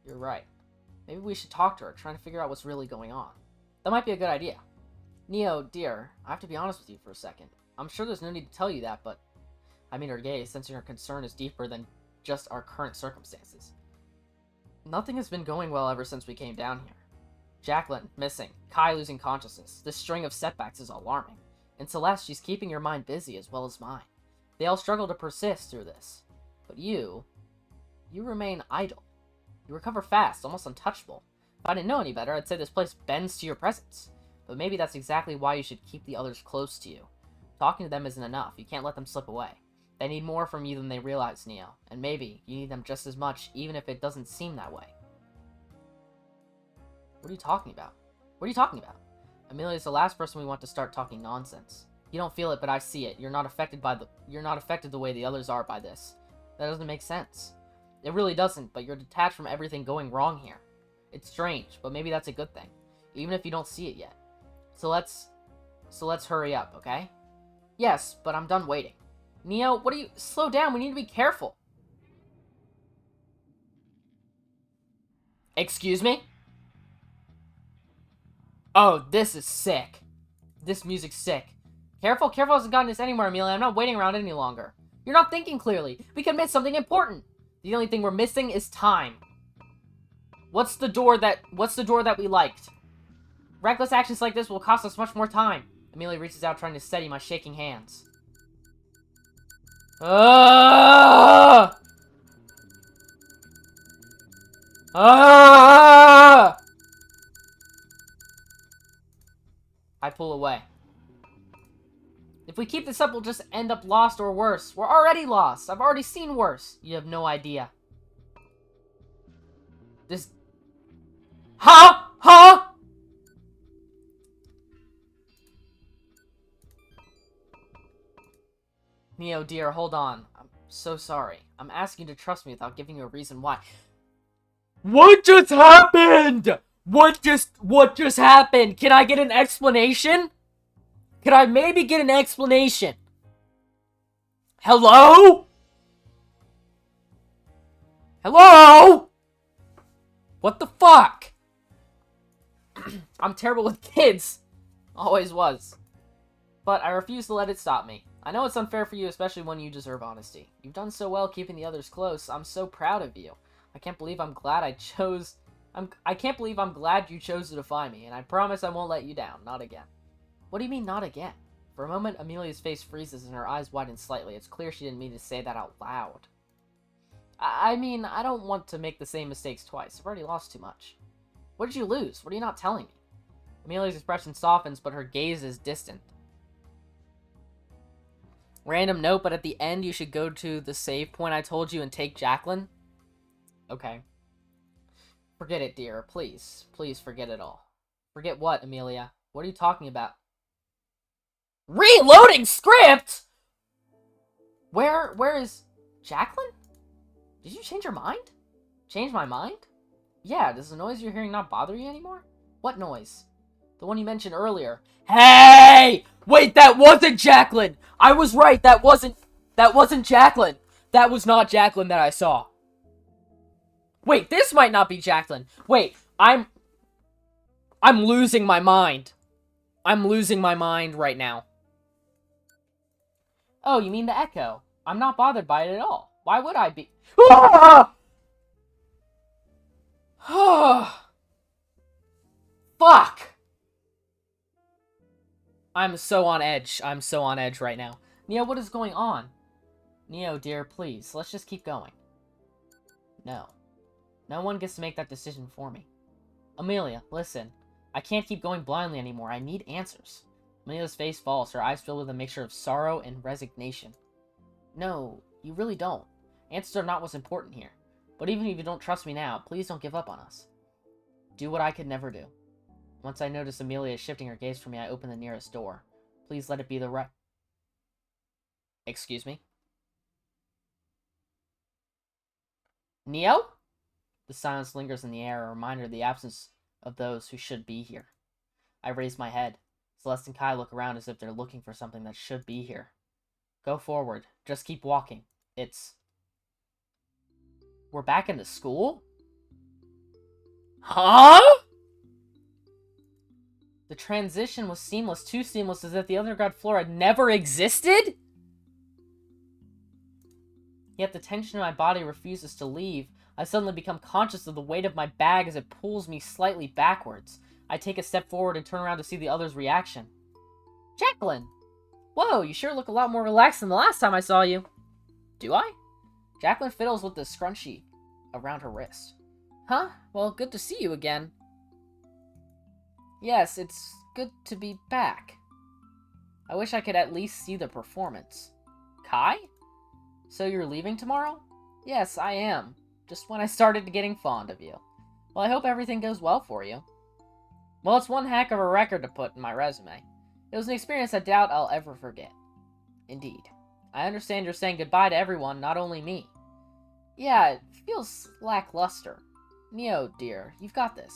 You're right. Maybe we should talk to her, trying to figure out what's really going on. That might be a good idea. Neo, dear, I have to be honest with you for a second. I'm sure there's no need to tell you that, but I mean her gaze, sensing her concern is deeper than just our current circumstances. Nothing has been going well ever since we came down here. Jacqueline, missing. Kai losing consciousness. This string of setbacks is alarming. And Celeste, she's keeping your mind busy as well as mine. They all struggle to persist through this. But you remain idle. You recover fast, almost untouchable. If I didn't know any better, I'd say this place bends to your presence. But maybe that's exactly why you should keep the others close to you. Talking to them isn't enough. You can't let them slip away. They need more from you than they realize, Neo. And maybe you need them just as much, even if it doesn't seem that way. What are you talking about? What are you talking about? Amelia's the last person we want to start talking nonsense. You don't feel it, but I see it. You're not affected the way the others are by this. That doesn't make sense. It really doesn't, but you're detached from everything going wrong here. It's strange, but maybe that's a good thing, even if you don't see it yet. So let's hurry up, okay? Yes, but I'm done waiting. Neo, what are you... Slow down, we need to be careful. Excuse me? Oh, this is sick. This music's sick. Careful hasn't gotten us anywhere, Amelia. I'm not waiting around any longer. You're not thinking clearly. We could miss something important. The only thing we're missing is time. What's the door that we liked? Reckless actions like this will cost us much more time. Amelia reaches out, trying to steady my shaking hands. Ah! Ah! I pull away. If we keep this up, we'll just end up lost or worse. We're already lost. I've already seen worse. You have no idea. This... Huh? Huh? Neo, dear, hold on. I'm so sorry. I'm asking you to trust me without giving you a reason why. What just happened? What just happened? Can I get an explanation? Can I maybe get an explanation? Hello? Hello? What the fuck? I'm terrible with kids. Always was. But I refuse to let it stop me. I know it's unfair for you, especially when you deserve honesty. You've done so well keeping the others close. I'm so proud of you. I can't believe I'm glad you chose to defy me, and I promise I won't let you down. Not again. What do you mean, not again? For a moment, Amelia's face freezes and her eyes widen slightly. It's clear she didn't mean to say that out loud. I mean, I don't want to make the same mistakes twice. I've already lost too much. What did you lose? What are you not telling me? Amelia's expression softens, but her gaze is distant. Random note, but at the end, you should go to the save point I told you and take Jacqueline. Okay. Forget it, dear. Please. Please forget it all. Forget what, Amelia? What are you talking about? Reloading script?! Where is... Jacqueline? Did you change your mind? Change my mind? Yeah, does the noise you're hearing not bother you anymore? What noise? The one you mentioned earlier. Hey! Wait, that wasn't Jacqueline! I was right, that wasn't Jacqueline! That was not Jacqueline that I saw. Wait, this might not be Jacqueline. Wait, I'm losing my mind. I'm losing my mind right now. Oh, you mean the echo? I'm not bothered by it at all. Why would I be? Fuck! I'm so on edge. I'm so on edge right now. Neo, what is going on? Neo, dear, please, let's just keep going. No. No one gets to make that decision for me. Amelia, listen. I can't keep going blindly anymore. I need answers. Amelia's face falls, her eyes filled with a mixture of sorrow and resignation. No, you really don't. Answers are not what's important here. But even if you don't trust me now, please don't give up on us. Do what I could never do. Once I notice Amelia is shifting her gaze from me, I open the nearest door. Please let it be the right... Excuse me? Neo? The silence lingers in the air, a reminder of the absence of those who should be here. I raise my head. Celeste and Kai look around as if they're looking for something that should be here. Go forward. Just keep walking. We're back into school? Huh? The transition was seamless, too seamless, as if the underground floor had never existed? Yet the tension in my body refuses to leave. I suddenly become conscious of the weight of my bag as it pulls me slightly backwards. I take a step forward and turn around to see the other's reaction. Jacqueline! Whoa, you sure look a lot more relaxed than the last time I saw you. Do I? Jacqueline fiddles with the scrunchie around her wrist. Huh? Well, good to see you again. Yes, it's good to be back. I wish I could at least see the performance. Kai? So you're leaving tomorrow? Yes, I am. Just when I started getting fond of you. Well, I hope everything goes well for you. Well, it's one heck of a record to put in my resume. It was an experience I doubt I'll ever forget. Indeed. I understand you're saying goodbye to everyone, not only me. Yeah, it feels lackluster. Neo, dear, you've got this.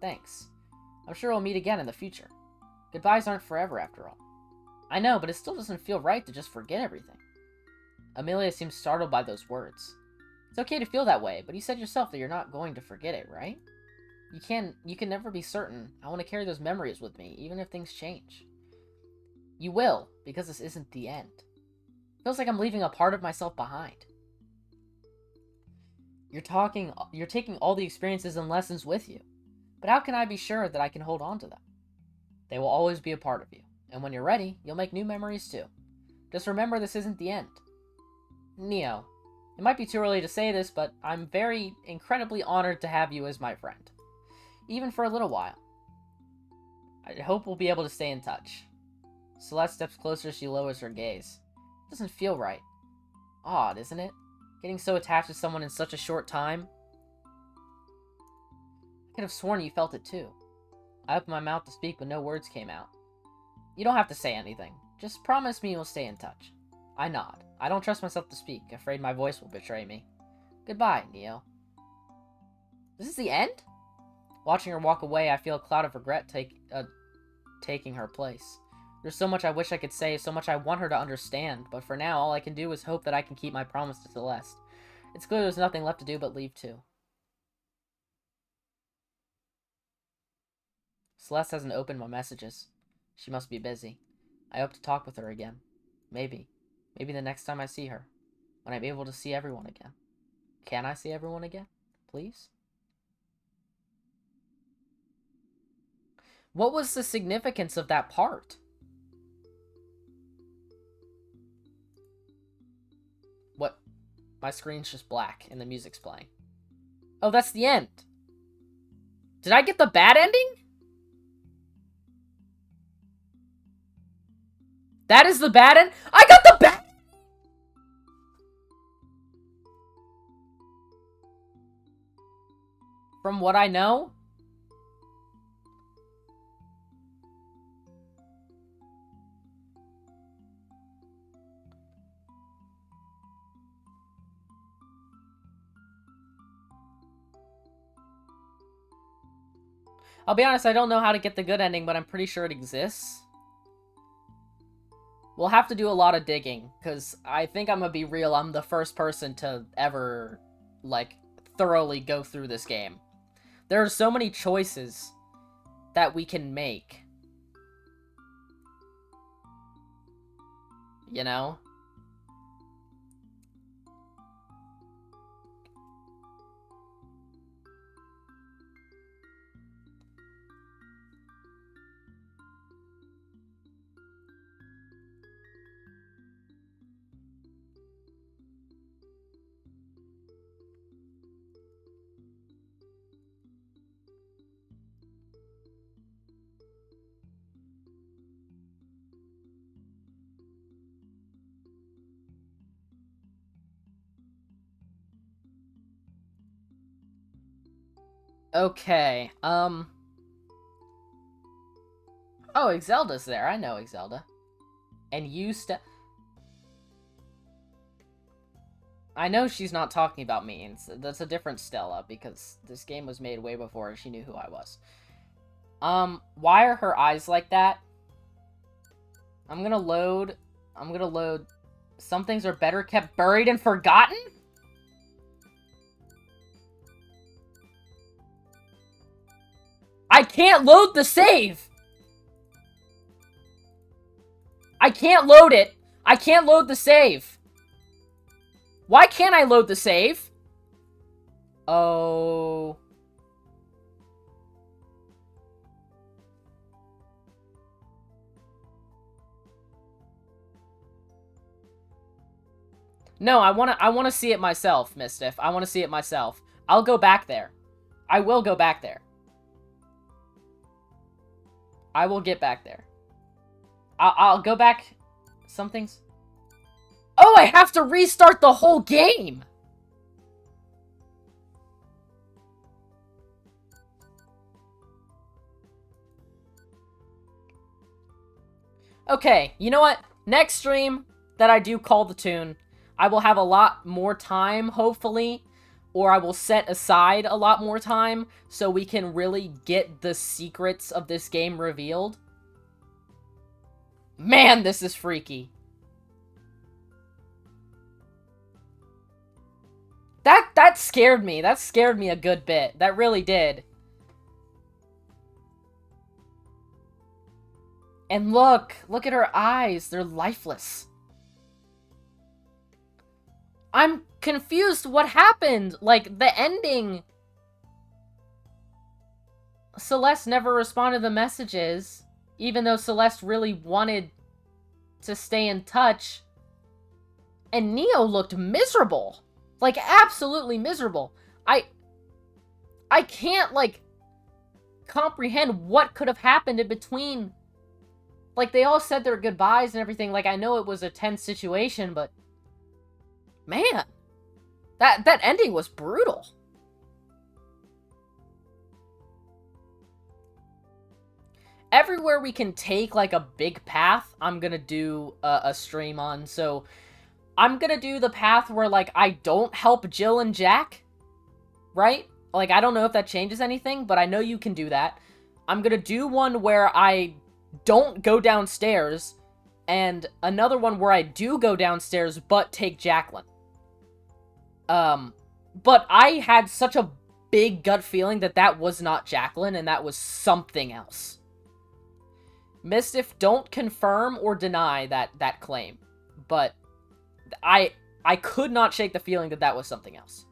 Thanks. I'm sure we'll meet again in the future. Goodbyes aren't forever, after all. I know, but it still doesn't feel right to just forget everything. Amelia seems startled by those words. It's okay to feel that way, but you said yourself that you're not going to forget it, right? You can never be certain. I want to carry those memories with me, even if things change. You will, because this isn't the end. It feels like I'm leaving a part of myself behind. You're taking all the experiences and lessons with you. But how can I be sure that I can hold on to them? They will always be a part of you. And when you're ready, you'll make new memories too. Just remember this isn't the end. Neo, it might be too early to say this, but I'm very incredibly honored to have you as my friend. Even for a little while. I hope we'll be able to stay in touch. Celeste steps closer as she lowers her gaze. It doesn't feel right. Odd, isn't it? Getting so attached to someone in such a short time. I could have sworn you felt it too. I opened my mouth to speak, but no words came out. You don't have to say anything. Just promise me you'll stay in touch. I nod. I don't trust myself to speak, afraid my voice will betray me. Goodbye, Neo. This is the end? Watching her walk away, I feel a cloud of regret taking her place. There's so much I wish I could say, so much I want her to understand, but for now, all I can do is hope that I can keep my promise to Celeste. It's clear there's nothing left to do but leave too. Celeste hasn't opened my messages. She must be busy. I hope to talk with her again. Maybe. Maybe the next time I see her. When I'm able to see everyone again. Can I see everyone again? Please? What was the significance of that part? What? My screen's just black and the music's playing. Oh, that's the end. Did I get the bad ending? That is the bad end? I got the bad... From what I know? I'll be honest, I don't know how to get the good ending, but I'm pretty sure it exists. We'll have to do a lot of digging, because I think I'm gonna be real, I'm the first person to ever, like, thoroughly go through this game. There are so many choices that we can make. You know? Okay, Oh, Exelda's there. I know Exelda. And you I know she's not talking about me. That's a different Stella, because this game was made way before she knew who I was. Why are her eyes like that? I'm gonna load... Some things are better kept buried and forgotten? I can't load the save! I can't load it! I can't load the save! Why can't I load the save? Oh... No, I wanna see it myself, Mistiff. I wanna see it myself. I'll go back there. I will go back there. I will get back there. I'll go back... Something's... Oh, I have to restart the whole game! Okay, you know what? Next stream that I do call the tune, I will have a lot more time, hopefully, or I will set aside a lot more time so we can really get the secrets of this game revealed. Man, this is freaky. That scared me. That scared me a good bit. That really did. And look at her eyes. They're lifeless. I'm confused. What happened? Like, the ending. Celeste never responded to the messages, even though Celeste really wanted to stay in touch. And Neo looked miserable. Like, absolutely miserable. I can't, like, comprehend what could have happened in between. Like, they all said their goodbyes and everything. Like, I know it was a tense situation, but... Man! That ending was brutal. Everywhere we can take, like, a big path, I'm gonna do a stream on. So, I'm gonna do the path where, like, I don't help Jill and Jack. Right? Like, I don't know if that changes anything, but I know you can do that. I'm gonna do one where I don't go downstairs, and another one where I do go downstairs, but take Jacqueline. But I had such a big gut feeling that that was not Jacqueline, and that was something else. Mistiff, don't confirm or deny that claim, but I could not shake the feeling that that was something else.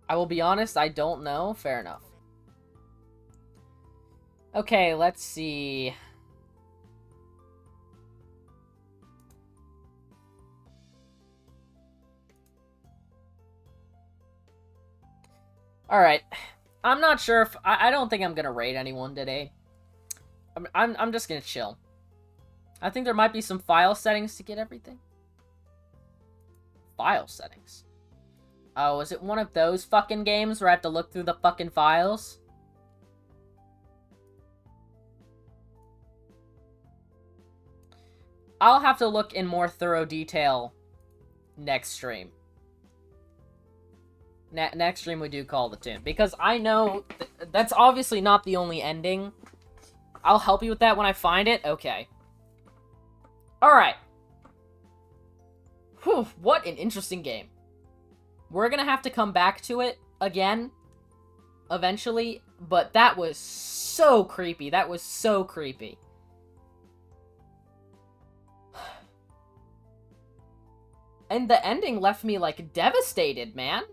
I will be honest, I don't know. Fair enough. Okay, let's see. Alright. I'm not sure if... I don't think I'm gonna raid anyone today. I'm just gonna chill. I think there might be some file settings to get everything. File settings. Oh, is it one of those fucking games where I have to look through the fucking files? I'll have to look in more thorough detail next stream. Next stream we do call the tune. Because I know that's obviously not the only ending. I'll help you with that when I find it. Okay. Alright. Whew, what an interesting game. We're gonna have to come back to it again, eventually, but that was so creepy. That was so creepy. And the ending left me, like, devastated, man.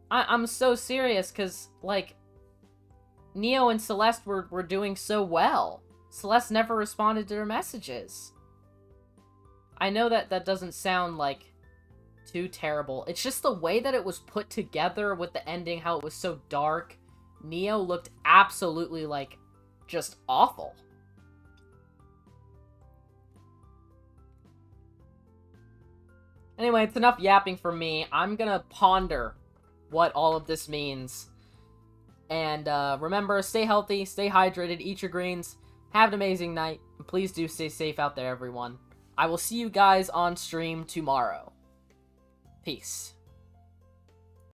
I'm so serious, because, like, Neo and Celeste were doing so well. Celeste never responded to their messages. I know that doesn't sound, like, too terrible. It's just the way that it was put together with the ending, how it was so dark. Neo looked absolutely, like, just awful. Anyway, it's enough yapping for me. I'm gonna ponder what all of this means. And remember, stay healthy, stay hydrated, eat your greens, have an amazing night, and please do stay safe out there, everyone. I will see you guys on stream tomorrow. Peace.